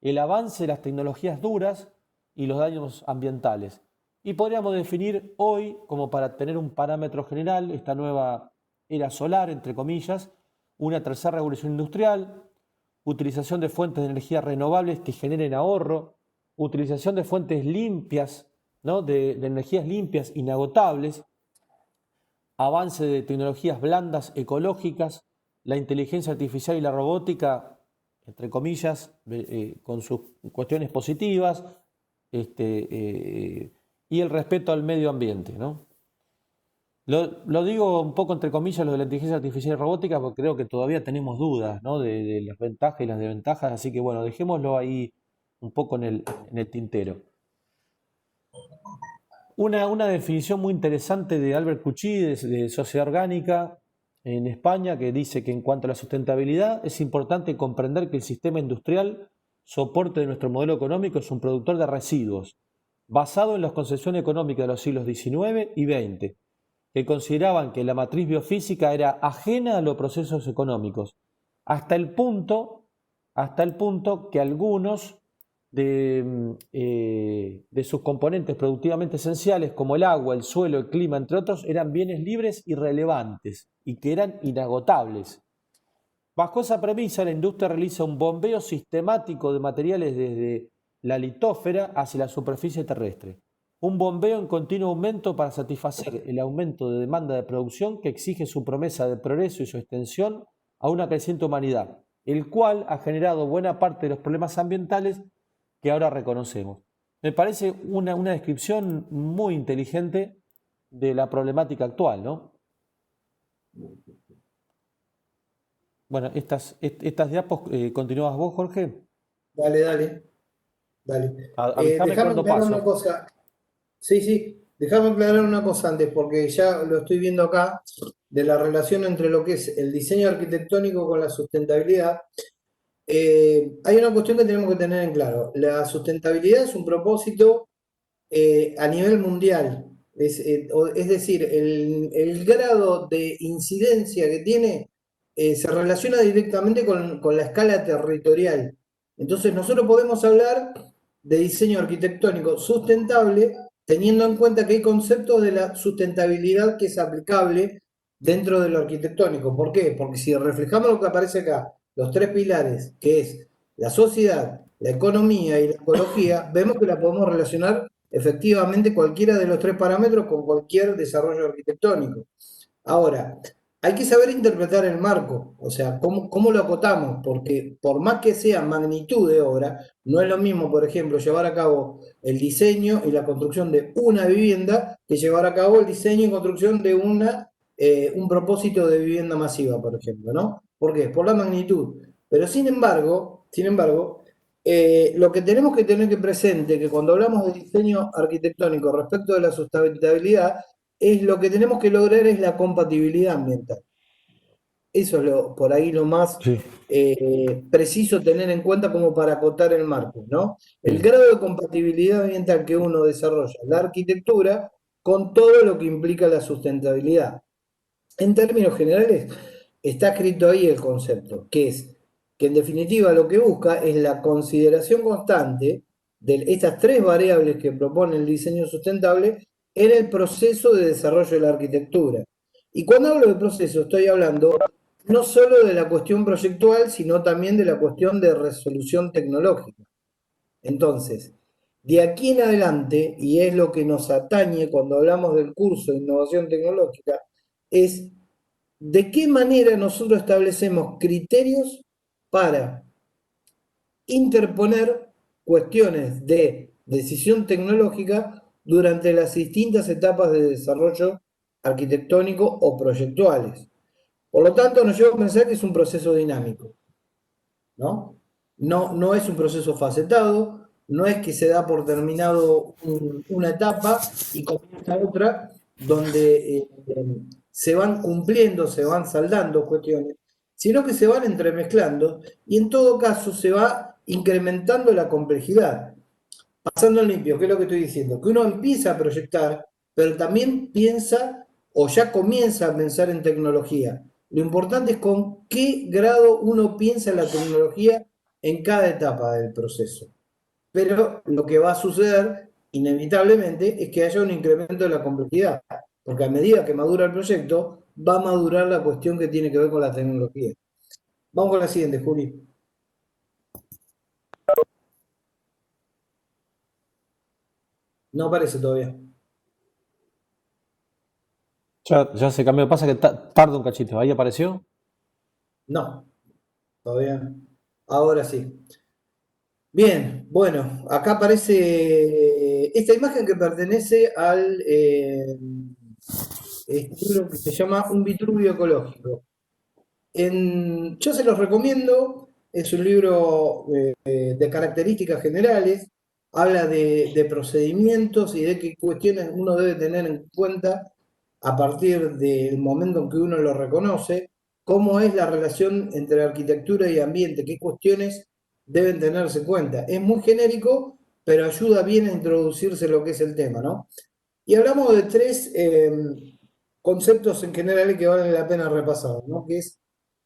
el avance de las tecnologías duras y los daños ambientales. Y podríamos definir hoy, como para tener un parámetro general, esta nueva era solar, entre comillas, una tercera revolución industrial, utilización de fuentes de energía renovables que generen ahorro, utilización de fuentes limpias, ¿no? de energías limpias, inagotables, avance de tecnologías blandas, ecológicas, la inteligencia artificial y la robótica, entre comillas, con sus cuestiones positivas, y el respeto al medio ambiente, ¿no? Lo digo un poco entre comillas lo de la inteligencia artificial y robótica porque creo que todavía tenemos dudas, ¿no? de las ventajas y las desventajas, así que bueno, dejémoslo ahí un poco en el tintero. Una definición muy interesante de Albert Cucci, de Sociedad Orgánica en España, que dice que en cuanto a la sustentabilidad es importante comprender que el sistema industrial, soporte de nuestro modelo económico, es un productor de residuos, basado en la concepción económica de los siglos XIX y XX, que consideraban que la matriz biofísica era ajena a los procesos económicos, hasta el punto que algunos de sus componentes productivamente esenciales, como el agua, el suelo, el clima, entre otros, eran bienes libres y relevantes, y que eran inagotables. Bajo esa premisa, la industria realiza un bombeo sistemático de materiales desde la litósfera hacia la superficie terrestre. Un bombeo en continuo aumento para satisfacer el aumento de demanda de producción que exige su promesa de progreso y su extensión a una creciente humanidad, el cual ha generado buena parte de los problemas ambientales que ahora reconocemos. Me parece una descripción muy inteligente de la problemática actual, ¿no? Bueno, estas diapos, ¿continúas vos, Jorge? Dale. Avísame Déjame cuando aclarar paso. una cosa. Sí, déjame aclarar una cosa antes, porque ya lo estoy viendo acá, de la relación entre lo que es el diseño arquitectónico con la sustentabilidad. Hay una cuestión que tenemos que tener en claro. La sustentabilidad es un propósito a nivel mundial. Es decir, el grado de incidencia que tiene se relaciona directamente con la escala territorial. Entonces, nosotros podemos hablar de diseño arquitectónico sustentable teniendo en cuenta que hay conceptos de la sustentabilidad que es aplicable dentro de lo arquitectónico. ¿Por qué? Porque si reflejamos lo que aparece acá, los tres pilares, que es la sociedad, la economía y la ecología, vemos que la podemos relacionar efectivamente cualquiera de los tres parámetros con cualquier desarrollo arquitectónico. Ahora, hay que saber interpretar el marco, o sea, cómo lo acotamos, porque por más que sea magnitud de obra, no es lo mismo, por ejemplo, llevar a cabo el diseño y la construcción de una vivienda que llevar a cabo el diseño y construcción de un propósito de vivienda masiva, por ejemplo, ¿no? ¿Por qué? Por la magnitud. Pero lo que tenemos que tener que presente, que cuando hablamos de diseño arquitectónico respecto de la sustentabilidad, es lo que tenemos que lograr es la compatibilidad ambiental. Eso es por ahí lo más Sí, preciso tener en cuenta como para acotar el marco, ¿no? El bien. grado de compatibilidad ambiental que uno desarrolla, la arquitectura, con todo lo que implica la sustentabilidad. En términos generales, está escrito ahí el concepto, que es que en definitiva lo que busca es la consideración constante de estas tres variables que propone el diseño sustentable en el proceso de desarrollo de la arquitectura. Y cuando hablo de proceso, estoy hablando no solo de la cuestión proyectual, sino también de la cuestión de resolución tecnológica. Entonces, de aquí en adelante, y es lo que nos atañe cuando hablamos del curso de innovación tecnológica, es de qué manera nosotros establecemos criterios para interponer cuestiones de decisión tecnológica durante las distintas etapas de desarrollo arquitectónico o proyectuales. Por lo tanto, nos lleva a pensar que es un proceso dinámico, ¿no? No es un proceso facetado, no es que se da por terminado una etapa y comienza otra, donde se van cumpliendo, se van saldando cuestiones, sino que se van entremezclando y en todo caso se va incrementando la complejidad. Pasando en limpio, ¿qué es lo que estoy diciendo? Que uno empieza a proyectar, pero también piensa o ya comienza a pensar en tecnología. Lo importante es con qué grado uno piensa en la tecnología en cada etapa del proceso. Pero lo que va a suceder, inevitablemente, es que haya un incremento de la complejidad, porque a medida que madura el proyecto, va a madurar la cuestión que tiene que ver con la tecnología. Vamos con la siguiente, Juli. No aparece todavía. Ya se cambió. Pasa que tarda un cachito. Ahí apareció. No, todavía no. Ahora sí. Bien, bueno, acá aparece esta imagen que pertenece al libro que se llama Un Vitruvio Ecológico. Yo se los recomiendo, es un libro de características generales, habla de procedimientos y de qué cuestiones uno debe tener en cuenta a partir del momento en que uno lo reconoce, cómo es la relación entre arquitectura y ambiente, qué cuestiones deben tenerse en cuenta. Es muy genérico, pero ayuda bien a introducirse lo que es el tema, ¿no? Y hablamos de tres conceptos en general que vale la pena repasar, ¿no? Que es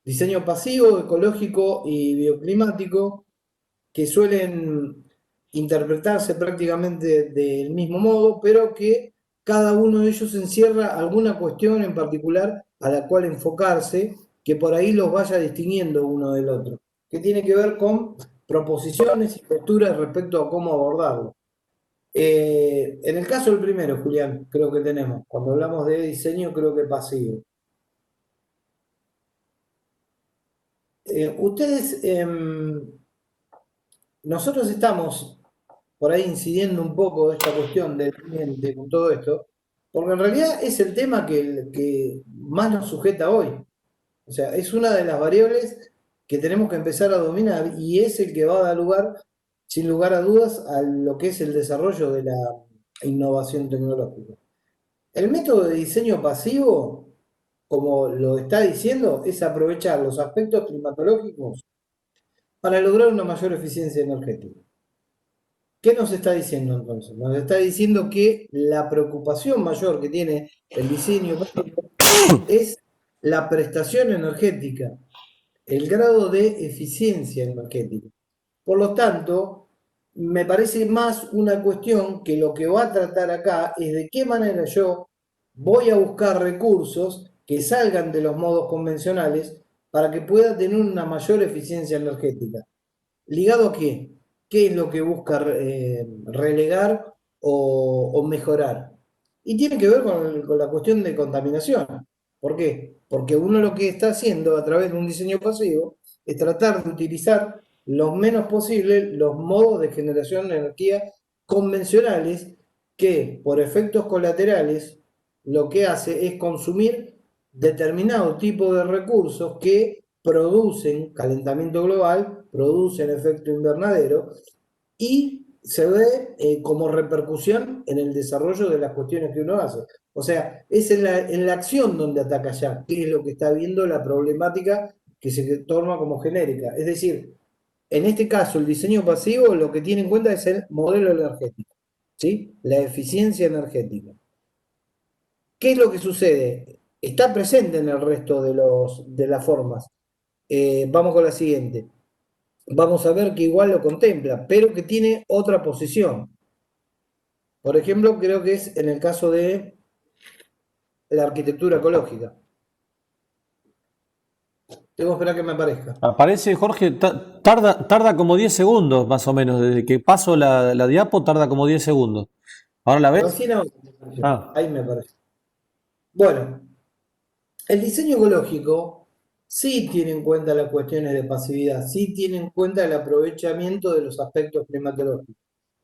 diseño pasivo, ecológico y bioclimático, que suelen interpretarse prácticamente del mismo modo, pero que cada uno de ellos encierra alguna cuestión en particular a la cual enfocarse, que por ahí los vaya distinguiendo uno del otro, que tiene que ver con proposiciones y posturas respecto a cómo abordarlo. En el caso del primero, Julián, creo que tenemos, cuando hablamos de diseño, creo que pasivo. Ustedes, nosotros estamos por ahí incidiendo un poco esta cuestión del ambiente con todo esto, porque en realidad es el tema que más nos sujeta hoy. O sea, es una de las variables que tenemos que empezar a dominar y es el que va a dar lugar, sin lugar a dudas, a lo que es el desarrollo de la innovación tecnológica. El método de diseño pasivo, como lo está diciendo, es aprovechar los aspectos climatológicos para lograr una mayor eficiencia energética. ¿Qué nos está diciendo entonces? Nos está diciendo que la preocupación mayor que tiene el diseño pasivo es la prestación energética, el grado de eficiencia energética. Por lo tanto, me parece más una cuestión que lo que va a tratar acá es de qué manera yo voy a buscar recursos que salgan de los modos convencionales para que pueda tener una mayor eficiencia energética. ¿Ligado a qué? ¿Qué es lo que busca relegar o mejorar? Y tiene que ver con la cuestión de contaminación. ¿Por qué? porque uno lo que está haciendo a través de un diseño pasivo es tratar de utilizar lo menos posible los modos de generación de energía convencionales que por efectos colaterales lo que hace es consumir determinado tipo de recursos que producen calentamiento global, producen efecto invernadero y se ve como repercusión en el desarrollo de las cuestiones que uno hace. O sea, es en la acción donde ataca ya, que es lo que está viendo la problemática que se toma como genérica. Es decir, en este caso, el diseño pasivo lo que tiene en cuenta es el modelo energético, ¿sí? La eficiencia energética. ¿Qué es lo que sucede? Está presente en el resto de las formas. Vamos con la siguiente. Vamos a ver que igual lo contempla, pero que tiene otra posición. Por ejemplo, creo que es en el caso de la arquitectura ecológica. Tengo que esperar que me aparezca. Aparece, Jorge, tarda como 10 segundos más o menos. Desde que paso la diapo tarda como 10 segundos. ¿Ahora la ves? Recién ahora me apareció. Ah, Ahí me aparece. Bueno, el diseño ecológico sí tiene en cuenta las cuestiones de pasividad, sí tiene en cuenta el aprovechamiento de los aspectos climatológicos.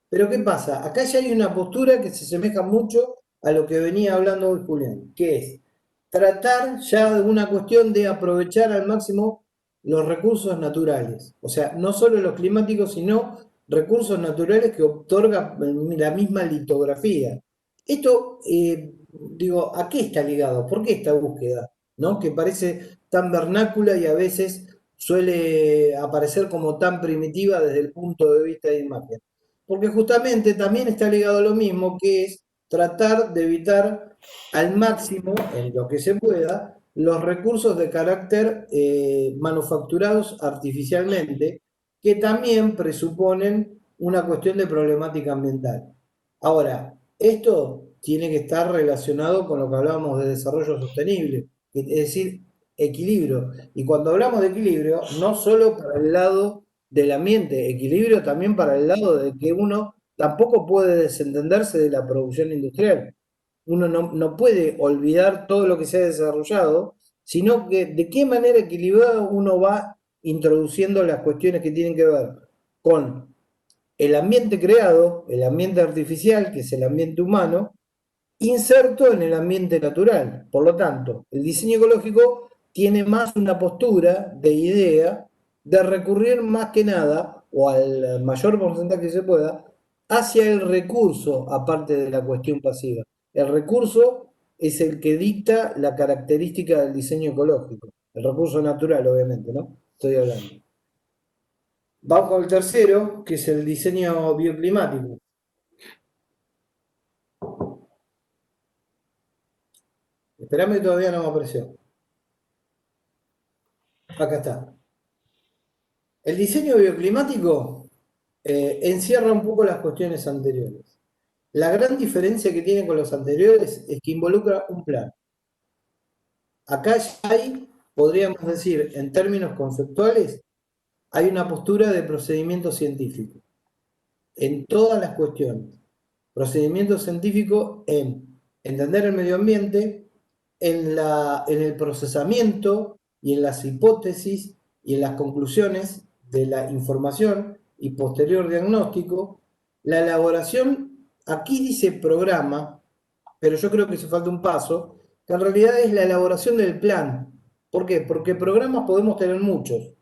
Pero ¿qué pasa? Acá ya hay una postura que se asemeja mucho a lo que venía hablando hoy Julián, que es tratar ya de una cuestión de aprovechar al máximo los recursos naturales. O sea, no solo los climáticos, sino recursos naturales que otorga la misma litografía. Esto, digo, ¿a qué está ligado? ¿Por qué esta búsqueda? ¿No? Que parece tan vernácula y a veces suele aparecer como tan primitiva desde el punto de vista de imagen. Porque justamente también está ligado a lo mismo, que es tratar de evitar al máximo, en lo que se pueda, los recursos de carácter manufacturados artificialmente, que también presuponen una cuestión de problemática ambiental. Ahora, esto tiene que estar relacionado con lo que hablábamos de desarrollo sostenible, es decir, equilibrio. Y cuando hablamos de equilibrio, no solo para el lado del ambiente, equilibrio también para el lado de que uno tampoco puede desentenderse de la producción industrial. Uno no puede olvidar todo lo que se ha desarrollado, sino que de qué manera equilibrada uno va introduciendo las cuestiones que tienen que ver con el ambiente creado, el ambiente artificial, que es el ambiente humano, inserto en el ambiente natural. Por lo tanto, el diseño ecológico tiene más una postura de idea de recurrir más que nada, o al mayor porcentaje que se pueda, hacia el recurso, aparte de la cuestión pasiva. El recurso es el que dicta la característica del diseño ecológico. El recurso natural, obviamente, ¿no? Estoy hablando. Vamos con el tercero, que es el diseño bioclimático. Esperame, todavía no me apareció. Acá está. El diseño bioclimático encierra un poco las cuestiones anteriores. La gran diferencia que tiene con los anteriores es que involucra un plan. Acá ya hay, podríamos decir, en términos conceptuales, hay una postura de procedimiento científico en todas las cuestiones. Procedimiento científico en entender el medio ambiente, en el procesamiento y en las hipótesis y en las conclusiones de la información y posterior diagnóstico. La elaboración, aquí dice programa, pero yo creo que se falta un paso, que en realidad es la elaboración del plan. ¿Por qué? Porque programas podemos tener muchos.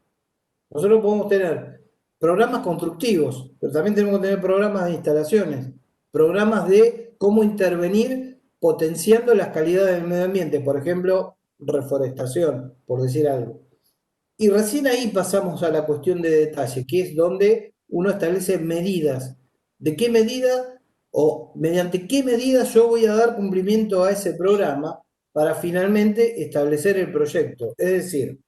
Nosotros podemos tener programas constructivos, pero también tenemos que tener programas de instalaciones, programas de cómo intervenir potenciando las calidades del medio ambiente, por ejemplo, reforestación, por decir algo. Y recién ahí pasamos a la cuestión de detalle, que es donde uno establece medidas. ¿De qué medida o mediante qué medidas yo voy a dar cumplimiento a ese programa para finalmente establecer el proyecto? Es decir,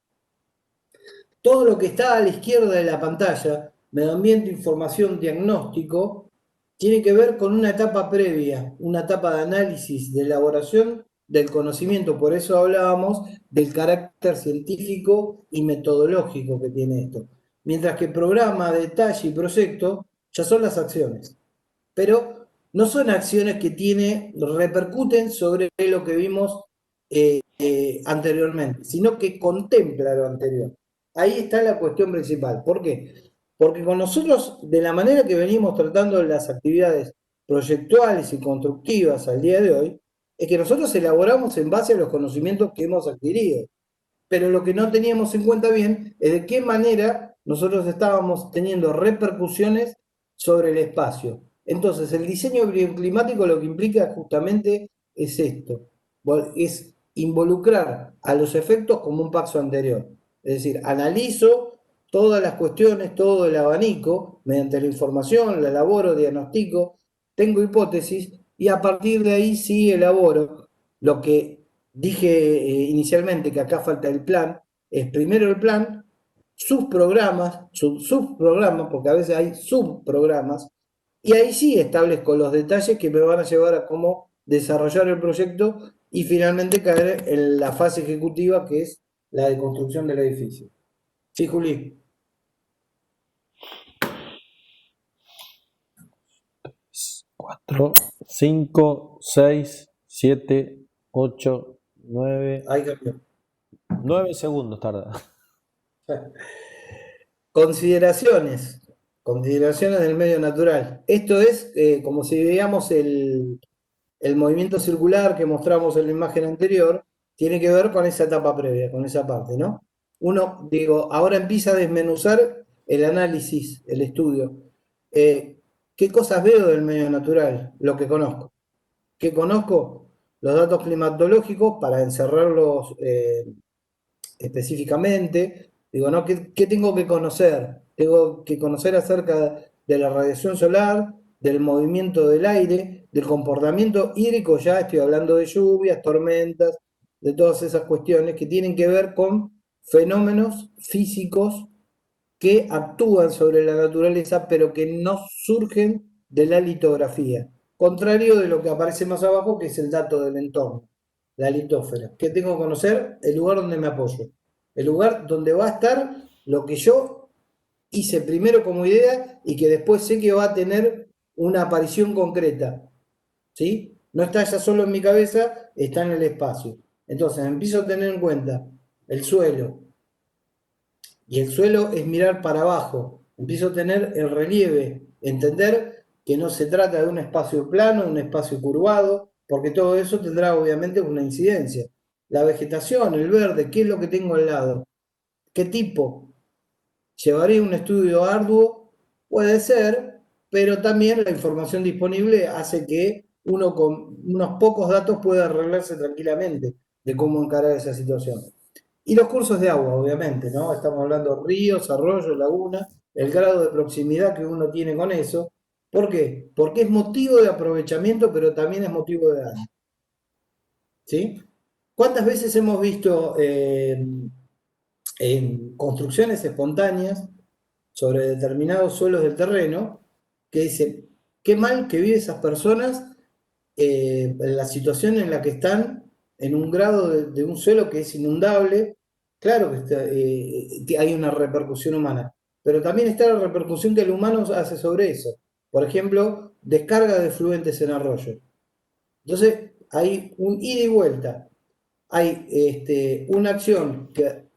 todo lo que está a la izquierda de la pantalla, medio ambiente, información, diagnóstico, tiene que ver con una etapa previa, una etapa de análisis, de elaboración del conocimiento. Por eso hablábamos del carácter científico y metodológico que tiene esto. Mientras que programa, detalle y proyecto ya son las acciones. Pero no son acciones que repercuten sobre lo que vimos anteriormente, sino que contempla lo anterior. Ahí está la cuestión principal. ¿Por qué? Porque con nosotros, de la manera que venimos tratando las actividades proyectuales y constructivas al día de hoy, es que nosotros elaboramos en base a los conocimientos que hemos adquirido. Pero lo que no teníamos en cuenta bien es de qué manera nosotros estábamos teniendo repercusiones sobre el espacio. Entonces, el diseño bioclimático lo que implica justamente es esto, es involucrar a los efectos como un paso anterior. Es decir, analizo todas las cuestiones, todo el abanico, mediante la información, la elaboro, diagnostico, tengo hipótesis y a partir de ahí sí elaboro lo que dije inicialmente, que acá falta el plan, es primero el plan, subprogramas, porque a veces hay subprogramas, y ahí sí establezco los detalles que me van a llevar a cómo desarrollar el proyecto y finalmente caer en la fase ejecutiva, que es la de construcción del edificio. Sí, Juli. 4, 5, 6, 7, 8, 9. Ahí cambió. 9 segundos tarda. Consideraciones del medio natural. Esto es como si veíamos el movimiento circular que mostramos en la imagen anterior, tiene que ver con esa etapa previa, con esa parte, ¿no? Uno, digo, ahora empieza a desmenuzar el análisis, el estudio. ¿Qué cosas veo del medio natural? Lo que conozco. ¿Qué conozco? Los datos climatológicos para encerrarlos específicamente. Digo, ¿no? ¿Qué tengo que conocer? Tengo que conocer acerca de la radiación solar, del movimiento del aire, del comportamiento hídrico, ya estoy hablando de lluvias, tormentas, de todas esas cuestiones que tienen que ver con fenómenos físicos que actúan sobre la naturaleza, pero que no surgen de la litografía. Contrario de lo que aparece más abajo, que es el dato del entorno, la litósfera. ¿Qué tengo que conocer? El lugar donde me apoyo. El lugar donde va a estar lo que yo hice primero como idea y que después sé que va a tener una aparición concreta. ¿Sí? No está ya solo en mi cabeza, está en el espacio. Entonces empiezo a tener en cuenta el suelo, y el suelo es mirar para abajo. Empiezo a tener el relieve, entender que no se trata de un espacio plano, de un espacio curvado, porque todo eso tendrá obviamente una incidencia. La vegetación, el verde, ¿qué es lo que tengo al lado? ¿Qué tipo? ¿Llevaré un estudio arduo? Puede ser, pero también la información disponible hace que uno con unos pocos datos pueda arreglarse tranquilamente de cómo encarar esa situación. Y los cursos de agua, obviamente, ¿no? Estamos hablando de ríos, arroyos, lagunas, el grado de proximidad que uno tiene con eso. ¿Por qué? Porque es motivo de aprovechamiento, pero también es motivo de daño. ¿Sí? ¿Cuántas veces hemos visto en construcciones espontáneas sobre determinados suelos del terreno que dicen, qué mal que viven esas personas en la situación en la que están en un grado de un suelo que es inundable? Claro que hay una repercusión humana, pero también está la repercusión que el humano hace sobre eso. Por ejemplo, descarga de efluentes en arroyos. Entonces, hay un ida y vuelta. Hay una acción que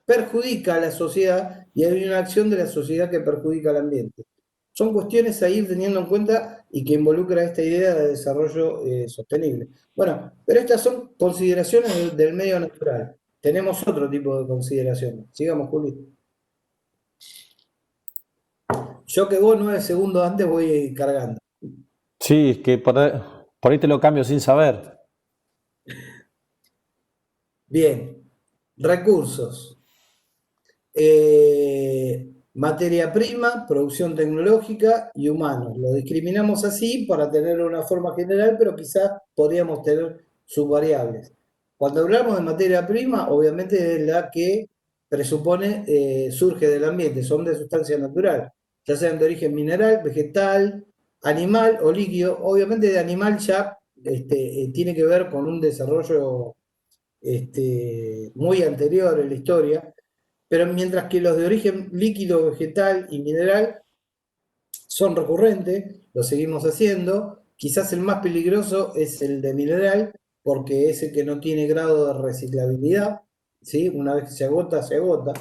perjudica a la sociedad y hay una acción de la sociedad que perjudica al ambiente. Son cuestiones a ir teniendo en cuenta y que involucra esta idea de desarrollo sostenible. Bueno, pero estas son consideraciones del medio natural. Tenemos otro tipo de consideraciones. Sigamos, Juli. Yo que vos 9 segundos antes voy cargando. Sí, es que por ahí te lo cambio sin saber. Bien, recursos. Materia prima, producción tecnológica y humanos. Lo discriminamos así para tener una forma general, pero quizás podríamos tener subvariables. Cuando hablamos de materia prima, obviamente es la que presupone surge del ambiente, son de sustancia natural, ya sean de origen mineral, vegetal, animal o líquido. Obviamente de animal ya tiene que ver con un desarrollo muy anterior en la historia, pero mientras que los de origen líquido, vegetal y mineral son recurrentes, lo seguimos haciendo. Quizás el más peligroso es el de mineral, porque es el que no tiene grado de reciclabilidad, ¿sí? Una vez que se agota, se agota.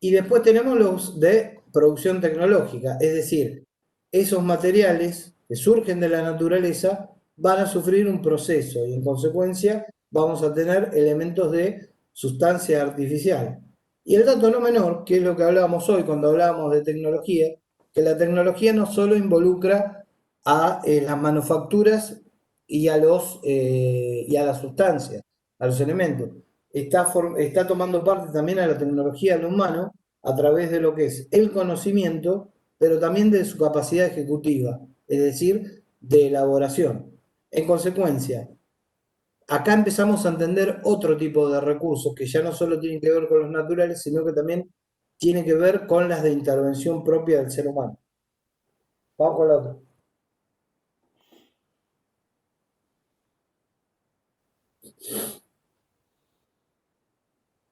Y después tenemos los de producción tecnológica, es decir, esos materiales que surgen de la naturaleza van a sufrir un proceso y en consecuencia vamos a tener elementos de sustancia artificial. Y el dato no menor, que es lo que hablábamos hoy cuando hablábamos de tecnología, que la tecnología no solo involucra a las manufacturas y a las sustancias, a los elementos. Está tomando parte también a la tecnología del humano a través de lo que es el conocimiento, pero también de su capacidad ejecutiva, es decir, de elaboración. En consecuencia, acá empezamos a entender otro tipo de recursos que ya no solo tienen que ver con los naturales, sino que también tienen que ver con las de intervención propia del ser humano. Vamos con la otra.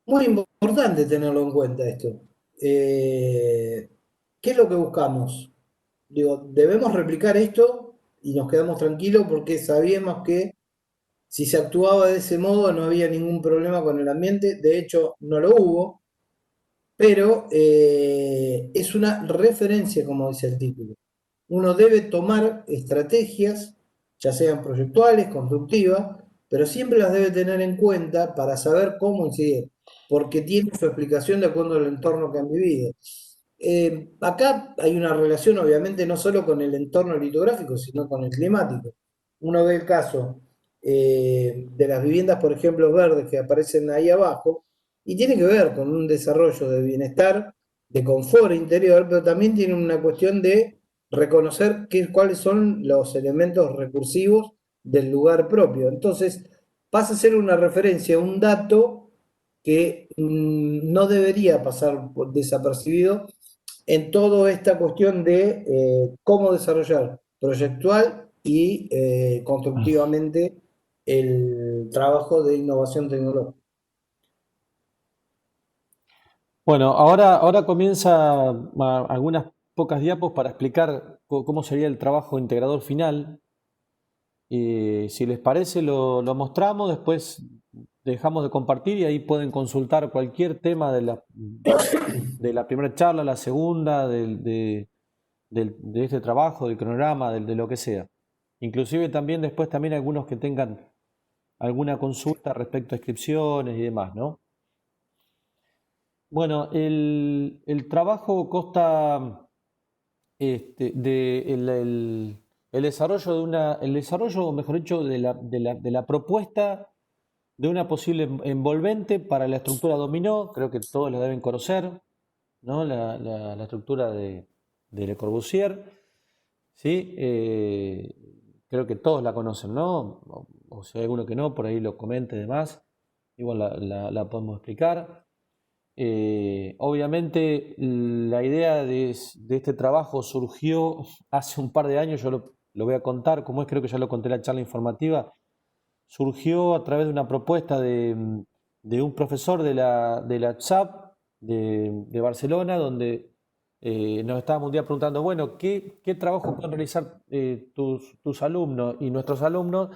Muy importante tenerlo en cuenta esto. ¿Qué es lo que buscamos? Digo, debemos replicar esto y nos quedamos tranquilos porque sabíamos que si se actuaba de ese modo no había ningún problema con el ambiente, de hecho no lo hubo, pero es una referencia, como dice el título. Uno debe tomar estrategias, ya sean proyectuales, constructivas, pero siempre las debe tener en cuenta para saber cómo incidir, porque tiene su explicación de acuerdo al entorno que han vivido. Acá hay una relación, obviamente, no solo con el entorno litográfico, sino con el climático. Uno ve el caso de las viviendas, por ejemplo, verdes que aparecen ahí abajo, y tiene que ver con un desarrollo de bienestar, de confort interior, pero también tiene una cuestión de reconocer cuáles son los elementos recursivos del lugar propio. Entonces, pasa a ser una referencia, un dato que no debería pasar desapercibido en toda esta cuestión de cómo desarrollar proyectual y constructivamente el trabajo de innovación tecnológica. Bueno, ahora comienza algunas pocas diapos para explicar cómo sería el trabajo integrador final. Si les parece, lo mostramos, después dejamos de compartir y ahí pueden consultar cualquier tema de la primera charla, la segunda, de este trabajo, del cronograma, de lo que sea. Inclusive también después también algunos que tengan alguna consulta respecto a inscripciones y demás, ¿no? Bueno, el trabajo consta el desarrollo el desarrollo, o mejor dicho, de la propuesta de una posible envolvente para la estructura dominó. Creo que todos la deben conocer, ¿no? La estructura de Le Corbusier, ¿sí? Creo que todos la conocen, ¿no? O si hay alguno que no, por ahí lo comente y demás. Igual la podemos explicar. Obviamente la idea de este trabajo surgió hace un par de años, yo lo voy a contar, como es, creo que ya lo conté en la charla informativa. Surgió a través de una propuesta de un profesor de la CSAP de Barcelona, donde nos estábamos un día preguntando, bueno, ¿qué trabajo pueden realizar tus alumnos y nuestros alumnos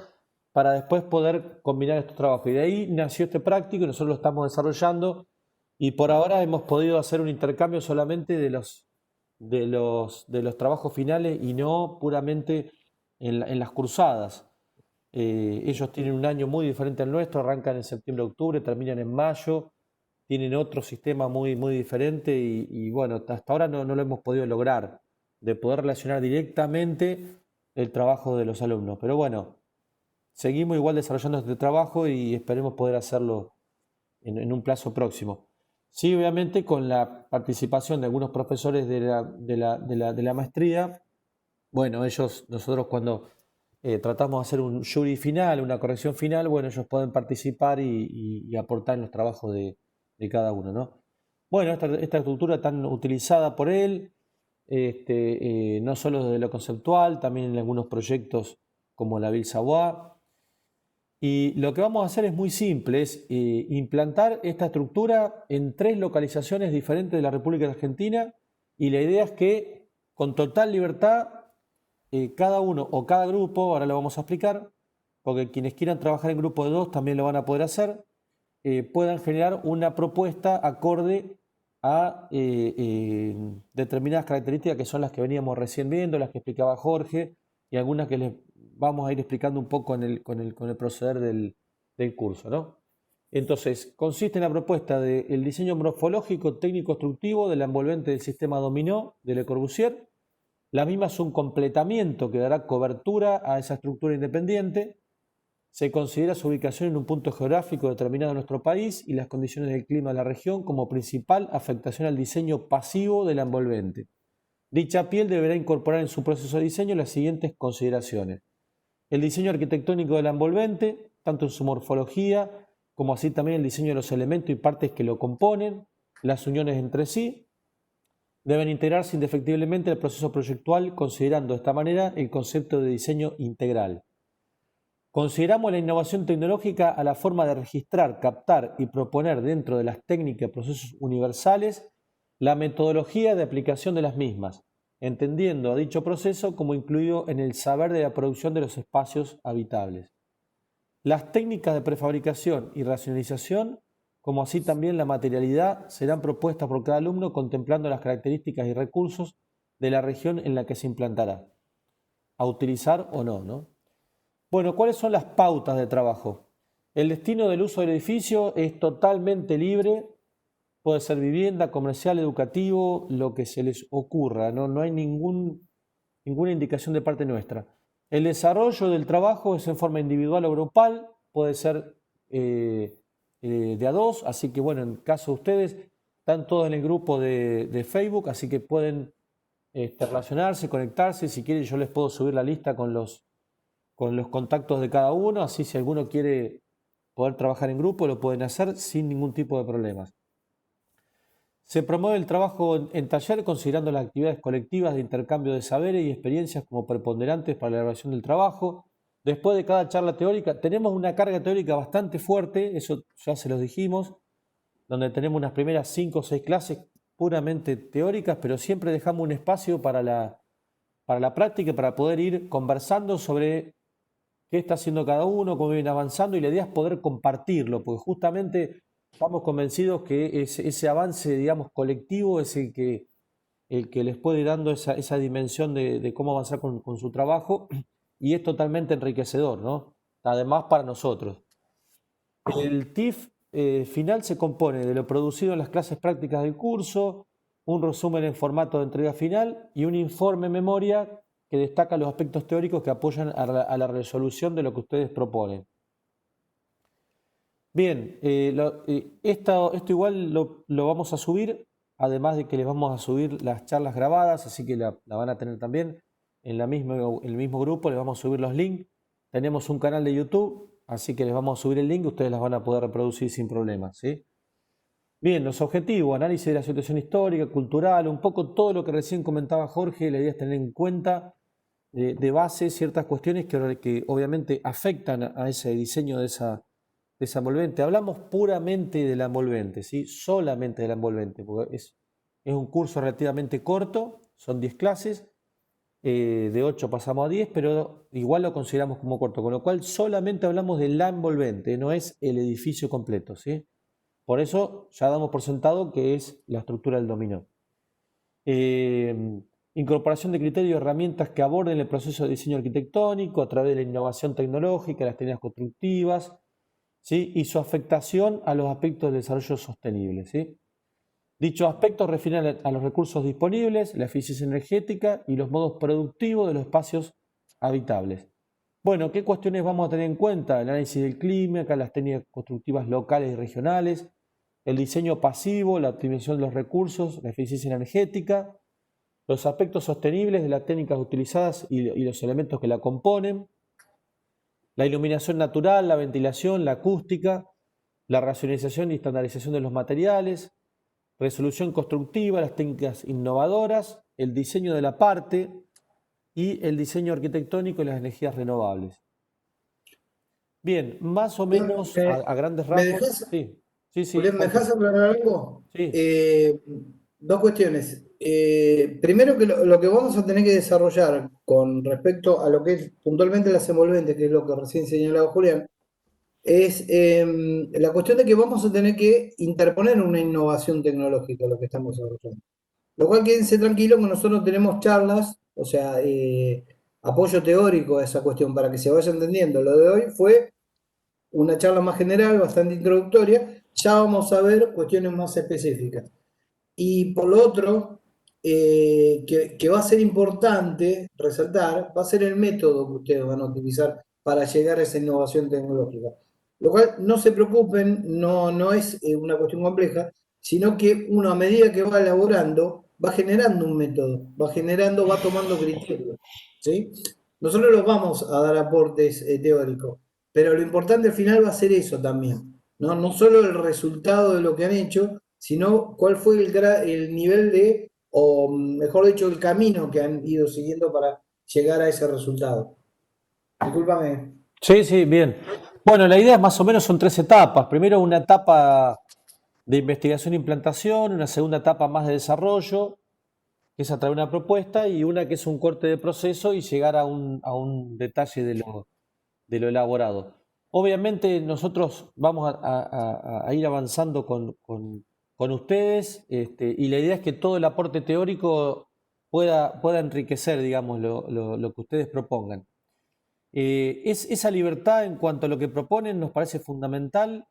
para después poder combinar estos trabajos? Y de ahí nació este práctico y nosotros lo estamos desarrollando. Y por ahora hemos podido hacer un intercambio solamente de los trabajos finales y no puramente en las cursadas. Ellos tienen un año muy diferente al nuestro, arrancan en septiembre-octubre, terminan en mayo, tienen otro sistema muy, muy diferente y bueno, hasta ahora no lo hemos podido lograr, de poder relacionar directamente el trabajo de los alumnos. Pero bueno, seguimos igual desarrollando este trabajo y esperemos poder hacerlo en un plazo próximo. Sí, obviamente con la participación de algunos profesores de la maestría. Bueno, nosotros cuando tratamos de hacer un jury final, una corrección final, bueno, ellos pueden participar y aportar en los trabajos de cada uno, ¿no? Bueno, esta estructura tan utilizada por él, no solo desde lo conceptual, también en algunos proyectos como la Ville Savoie. Y lo que vamos a hacer es muy simple, es implantar esta estructura en 3 localizaciones diferentes de la República de Argentina, y la idea es que con total libertad cada uno o cada grupo, ahora lo vamos a explicar, porque quienes quieran trabajar en grupo de 2 también lo van a poder hacer, puedan generar una propuesta acorde a determinadas características que son las que veníamos recién viendo, las que explicaba Jorge, y algunas que les vamos a ir explicando un poco con el proceder del curso, ¿no? Entonces, consiste en la propuesta del diseño morfológico técnico-constructivo de la envolvente del sistema dominó de Le Corbusier. La misma es un completamiento que dará cobertura a esa estructura independiente. Se considera su ubicación en un punto geográfico determinado en nuestro país y las condiciones del clima de la región como principal afectación al diseño pasivo de la envolvente. Dicha piel deberá incorporar en su proceso de diseño las siguientes consideraciones: el diseño arquitectónico de la envolvente, tanto en su morfología como así también el diseño de los elementos y partes que lo componen, las uniones entre sí, deben integrarse indefectiblemente al proceso proyectual, considerando de esta manera el concepto de diseño integral. Consideramos la innovación tecnológica a la forma de registrar, captar y proponer dentro de las técnicas y procesos universales la metodología de aplicación de las mismas, entendiendo a dicho proceso como incluido en el saber de la producción de los espacios habitables. Las técnicas de prefabricación y racionalización, como así también la materialidad, serán propuestas por cada alumno contemplando las características y recursos de la región en la que se implantará, a utilizar o no, ¿no? Bueno, ¿cuáles son las pautas de trabajo? El destino del uso del edificio es totalmente libre, puede ser vivienda, comercial, educativo, lo que se les ocurra, no hay ninguna indicación de parte nuestra. El desarrollo del trabajo es en forma individual o grupal, puede ser de a dos, así que bueno, en el caso de ustedes, están todos en el grupo de Facebook, así que pueden relacionarse, conectarse, si quieren yo les puedo subir la lista con los contactos de cada uno, así si alguno quiere poder trabajar en grupo lo pueden hacer sin ningún tipo de problemas. Se promueve el trabajo en taller considerando las actividades colectivas de intercambio de saberes y experiencias como preponderantes para la elaboración del trabajo. Después de cada charla teórica, tenemos una carga teórica bastante fuerte, eso ya se los dijimos, donde tenemos unas primeras 5 o 6 clases puramente teóricas, pero siempre dejamos un espacio para la práctica, para poder ir conversando sobre qué está haciendo cada uno, cómo viene avanzando, y la idea es poder compartirlo, porque justamente estamos convencidos que ese avance, digamos, colectivo es el que les puede ir dando esa dimensión de cómo avanzar con su trabajo, y es totalmente enriquecedor, ¿no? Además para nosotros. El TIF final se compone de lo producido en las clases prácticas del curso, un resumen en formato de entrega final y un informe memoria que destaca los aspectos teóricos que apoyan a la resolución de lo que ustedes proponen. Bien, esto igual lo vamos a subir, además de que les vamos a subir las charlas grabadas, así que la van a tener también en el mismo grupo, les vamos a subir los links. Tenemos un canal de YouTube, así que les vamos a subir el link y ustedes las van a poder reproducir sin problemas, ¿sí? Bien, los objetivos, análisis de la situación histórica, cultural, un poco todo lo que recién comentaba Jorge, la idea es tener en cuenta de base ciertas cuestiones que obviamente afectan a ese diseño de esa envolvente. Hablamos puramente de la envolvente, ¿sí? Solamente de la envolvente, porque es un curso relativamente corto, son 10 clases, de 8 pasamos a 10, pero igual lo consideramos como corto, con lo cual solamente hablamos de la envolvente, no es el edificio completo, ¿sí? Por eso ya damos por sentado que es la estructura del dominó. Incorporación de criterios y herramientas que aborden el proceso de diseño arquitectónico a través de la innovación tecnológica, las técnicas constructivas, ¿sí? Y su afectación a los aspectos del desarrollo sostenible, ¿sí? Dichos aspectos refieren a los recursos disponibles, la eficiencia energética y los modos productivos de los espacios habitables. Bueno, ¿qué cuestiones vamos a tener en cuenta? El análisis del clima, las técnicas constructivas locales y regionales, el diseño pasivo, la optimización de los recursos, la eficiencia energética, los aspectos sostenibles de las técnicas utilizadas y los elementos que la componen, la iluminación natural, la ventilación, la acústica, la racionalización y estandarización de los materiales, resolución constructiva, las técnicas innovadoras, el diseño de la parte y el diseño arquitectónico y las energías renovables. Bien, más o menos a grandes rasgos. ¿Me dejás, Sí, Julián, ¿me dejás hablar algo? Sí. dos cuestiones. Primero que lo que vamos a tener que desarrollar con respecto a lo que es puntualmente las envolventes, que es lo que recién señalaba Julián, es la cuestión de que vamos a tener que interponer una innovación tecnológica a lo que estamos desarrollando. Lo cual quédense tranquilos que nosotros tenemos charlas, o sea, apoyo teórico a esa cuestión para que se vaya entendiendo. Lo de hoy fue una charla más general, bastante introductoria. Ya vamos a ver cuestiones más específicas. Y por lo otro, que va a ser importante resaltar, va a ser el método que ustedes van a utilizar para llegar a esa innovación tecnológica. Lo cual, no se preocupen, no es una cuestión compleja, sino que uno a medida que va elaborando, va generando un método, va tomando criterios. ¿Sí? Nosotros los vamos a dar aportes teóricos, pero lo importante al final va a ser eso también, ¿no? No solo el resultado de lo que han hecho, sino cuál fue el nivel de, o mejor dicho, el camino que han ido siguiendo para llegar a ese resultado. Discúlpame. Sí, sí, bien. Bueno, la idea más o menos son 3 etapas. Primero una etapa de investigación e implantación, una segunda etapa más de desarrollo, que es a través de una propuesta, y una que es un corte de proceso y llegar a un detalle de lo elaborado. Obviamente nosotros vamos a ir avanzando con ustedes, y la idea es que todo el aporte teórico pueda enriquecer, digamos, lo que ustedes propongan. Esa libertad en cuanto a lo que proponen nos parece fundamental,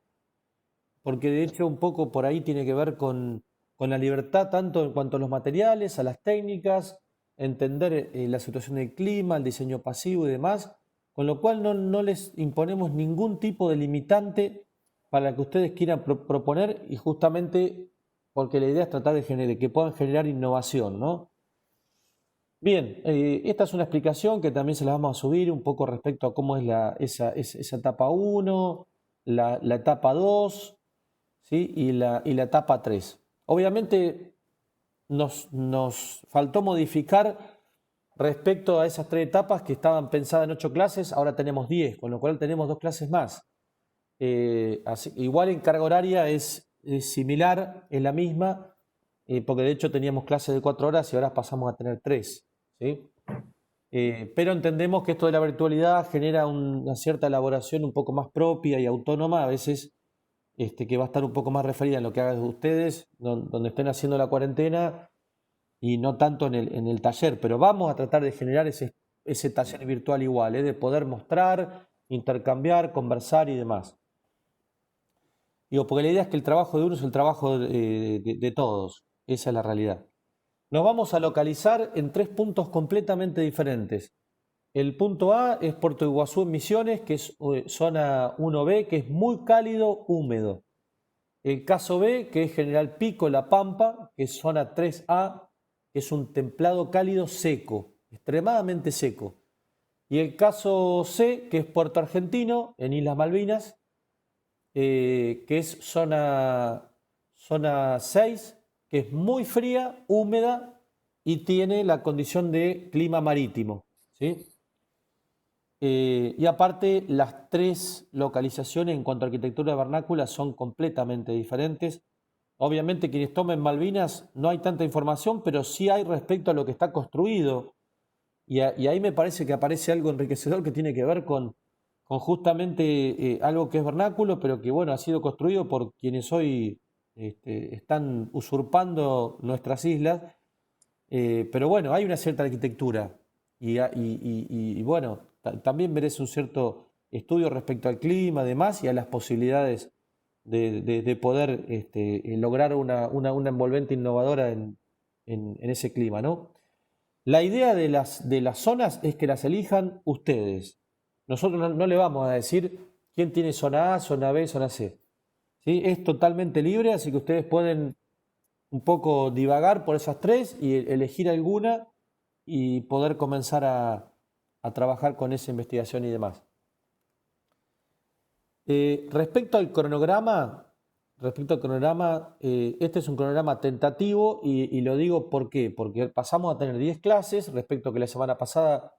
porque de hecho un poco por ahí tiene que ver con la libertad tanto en cuanto a los materiales, a las técnicas, entender la situación del clima, el diseño pasivo y demás, con lo cual no les imponemos ningún tipo de limitante para que ustedes quieran proponer, y justamente porque la idea es tratar de que puedan generar innovación, ¿no? Bien, esta es una explicación que también se la vamos a subir un poco respecto a cómo es esa etapa 1, la etapa 2, ¿sí? y la etapa 3. Obviamente nos faltó modificar respecto a esas 3 etapas que estaban pensadas en 8 clases, ahora tenemos 10, con lo cual tenemos 2 clases más. Igual en carga horaria es similar, es la misma, porque de hecho teníamos clases de 4 horas y ahora pasamos a tener 3, ¿sí? Pero entendemos que esto de la virtualidad genera una cierta elaboración un poco más propia y autónoma, a veces que va a estar un poco más referida en lo que hagan ustedes, donde estén haciendo la cuarentena, y no tanto en el taller, pero vamos a tratar de generar ese taller virtual igual, de poder mostrar, intercambiar, conversar y demás. Digo, porque la idea es que el trabajo de uno es el trabajo de todos, esa es la realidad. Nos vamos a localizar en 3 puntos completamente diferentes. El punto A es Puerto Iguazú en Misiones, que es zona 1B, que es muy cálido, húmedo. El caso B, que es General Pico, La Pampa, que es zona 3A, que es un templado cálido seco, extremadamente seco. Y el caso C, que es Puerto Argentino, en Islas Malvinas, que es zona 6, que es muy fría, húmeda y tiene la condición de clima marítimo, ¿sí? Y aparte, las 3 localizaciones en cuanto a arquitectura de vernácula son completamente diferentes. Obviamente, quienes tomen Malvinas no hay tanta información, pero sí hay respecto a lo que está construido. Y ahí me parece que aparece algo enriquecedor que tiene que ver con justamente algo que es vernáculo, pero que bueno, ha sido construido por quienes hoy están usurpando nuestras islas. Pero bueno, hay una cierta arquitectura y bueno, también merece un cierto estudio respecto al clima, además, y a las posibilidades de poder lograr una envolvente innovadora en ese clima, ¿no? La idea de las zonas es que las elijan ustedes. Nosotros no le vamos a decir quién tiene zona A, zona B, zona C, ¿sí? Es totalmente libre, así que ustedes pueden un poco divagar por esas 3 y elegir alguna y poder comenzar a trabajar con esa investigación y demás. Respecto al cronograma, este es un cronograma tentativo y lo digo ¿por qué? Porque pasamos a tener 10 clases, respecto a que la semana pasada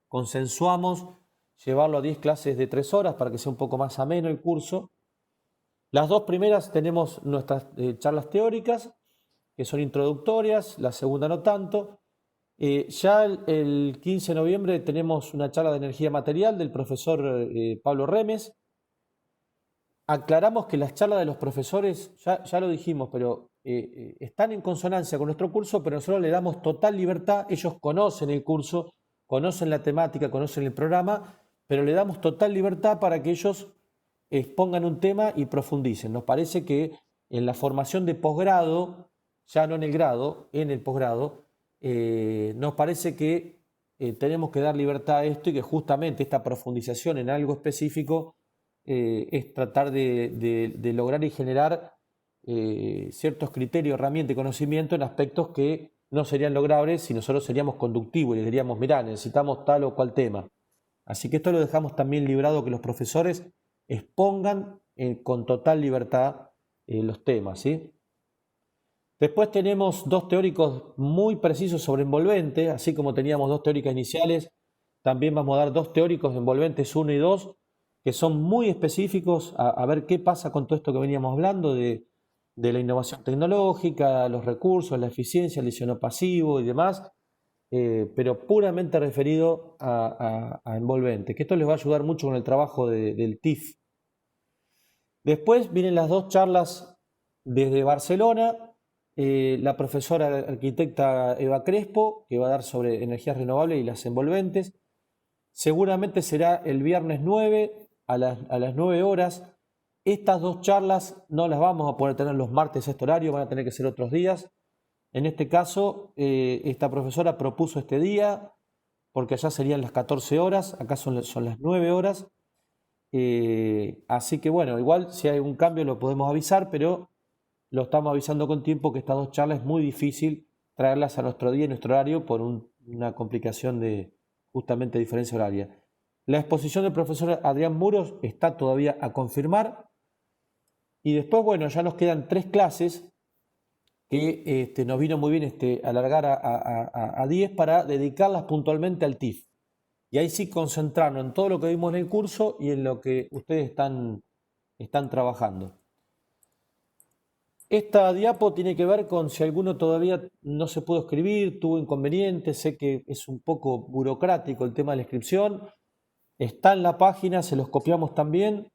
consensuamos llevarlo a 10 clases de 3 horas para que sea un poco más ameno el curso. Las 2 primeras tenemos nuestras charlas teóricas que son introductorias, la segunda no tanto. Ya el 15 de noviembre tenemos una charla de energía material del profesor Pablo Remes. Aclaramos que las charlas de los profesores, ya lo dijimos, pero están en consonancia con nuestro curso, pero nosotros le damos total libertad. Ellos conocen el curso, conocen la temática, conocen el programa, pero le damos total libertad para que ellos expongan un tema y profundicen. Nos parece que en la formación de posgrado, ya no en el grado, en el posgrado, nos parece que tenemos que dar libertad a esto y que justamente esta profundización en algo específico es tratar de lograr y generar ciertos criterios, herramientas y conocimiento en aspectos que no serían logrables si nosotros seríamos conductivos y les diríamos, mirá, necesitamos tal o cual tema. Así que esto lo dejamos también librado, que los profesores expongan con total libertad los temas, ¿sí? Después tenemos dos teóricos muy precisos sobre envolvente, así como teníamos dos teóricas iniciales, también vamos a dar dos teóricos de envolventes 1 y 2, que son muy específicos a ver qué pasa con todo esto que veníamos hablando de la innovación tecnológica, los recursos, la eficiencia, el diseño pasivo y demás, pero puramente referido a envolvente, que esto les va a ayudar mucho con el trabajo del TIF. Después vienen las dos charlas desde Barcelona, la profesora arquitecta Eva Crespo, que va a dar sobre energías renovables y las envolventes. Seguramente será el viernes 9 a las 9 horas. Estas dos charlas no las vamos a poder tener los martes a este horario, van a tener que ser otros días. En este caso, esta profesora propuso este día, porque allá serían las 14 horas, acá son las 9 horas. Así que bueno, igual si hay un cambio lo podemos avisar, pero lo estamos avisando con tiempo que estas dos charlas es muy difícil traerlas a nuestro día y nuestro horario por una complicación de justamente diferencia horaria. La exposición del profesor Adrián Muros está todavía a confirmar. Y después, bueno, ya nos quedan 3 clases que nos vino muy bien alargar a 10 para dedicarlas puntualmente al TIF. Y ahí sí concentrarnos en todo lo que vimos en el curso y en lo que ustedes están trabajando. Esta diapo tiene que ver con si alguno todavía no se pudo escribir, tuvo inconvenientes, sé que es un poco burocrático el tema de la inscripción. Está en la página, se los copiamos también.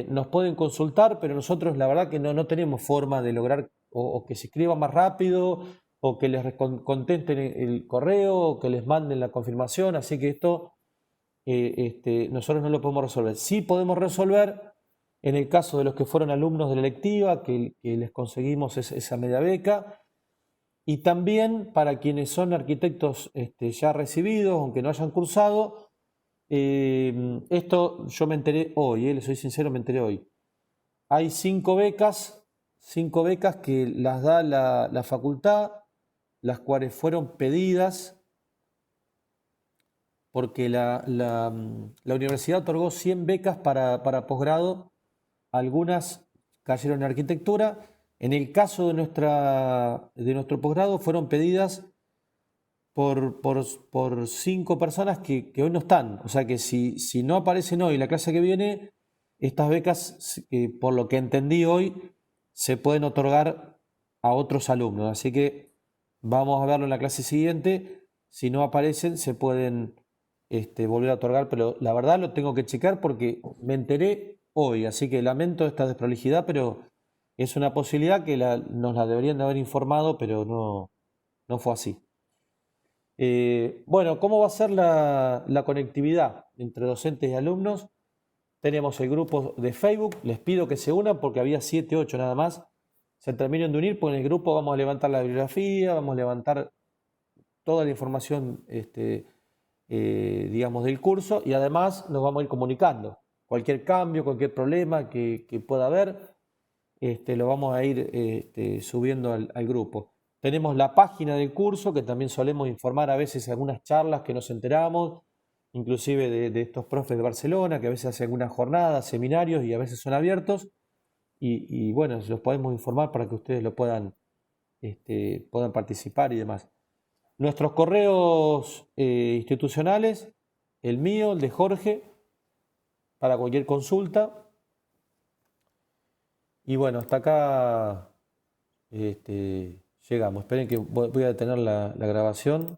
Nos pueden consultar, pero nosotros la verdad que no tenemos forma de lograr o que se escriba más rápido o que les contesten el correo o que les manden la confirmación, así que esto nosotros no lo podemos resolver. Sí podemos resolver en el caso de los que fueron alumnos de la electiva, que les conseguimos esa media beca, y también para quienes son arquitectos ya recibidos, aunque no hayan cursado. Esto yo me enteré hoy, les soy sincero, me enteré hoy. Hay 5 becas que las da la facultad, las cuales fueron pedidas porque la universidad otorgó 100 becas para posgrado, algunas cayeron en arquitectura. En el caso de nuestro posgrado fueron pedidas por 5 personas que hoy no están. O sea que si no aparecen hoy la clase que viene, estas becas, por lo que entendí hoy, se pueden otorgar a otros alumnos. Así que vamos a verlo en la clase siguiente. Si no aparecen, se pueden volver a otorgar, pero la verdad lo tengo que checar porque me enteré hoy. Así que lamento esta desprolijidad, pero es una posibilidad que nos la deberían de haber informado, pero no fue así. Bueno, ¿cómo va a ser la conectividad entre docentes y alumnos? Tenemos el grupo de Facebook, les pido que se unan porque había 7, 8 nada más. Se terminan de unir, porque en el grupo vamos a levantar la bibliografía, vamos a levantar toda la información digamos, del curso, y además nos vamos a ir comunicando. Cualquier cambio, cualquier problema que pueda haber, lo vamos a ir subiendo al grupo. Tenemos la página del curso, que también solemos informar a veces algunas charlas que nos enteramos, inclusive de estos profes de Barcelona, que a veces hacen algunas jornadas, seminarios, y a veces son abiertos. Y bueno, los podemos informar para que ustedes lo puedan participar y demás. Nuestros correos institucionales, el mío, el de Jorge, para cualquier consulta. Y bueno, hasta acá Llegamos. Esperen que voy a detener la grabación.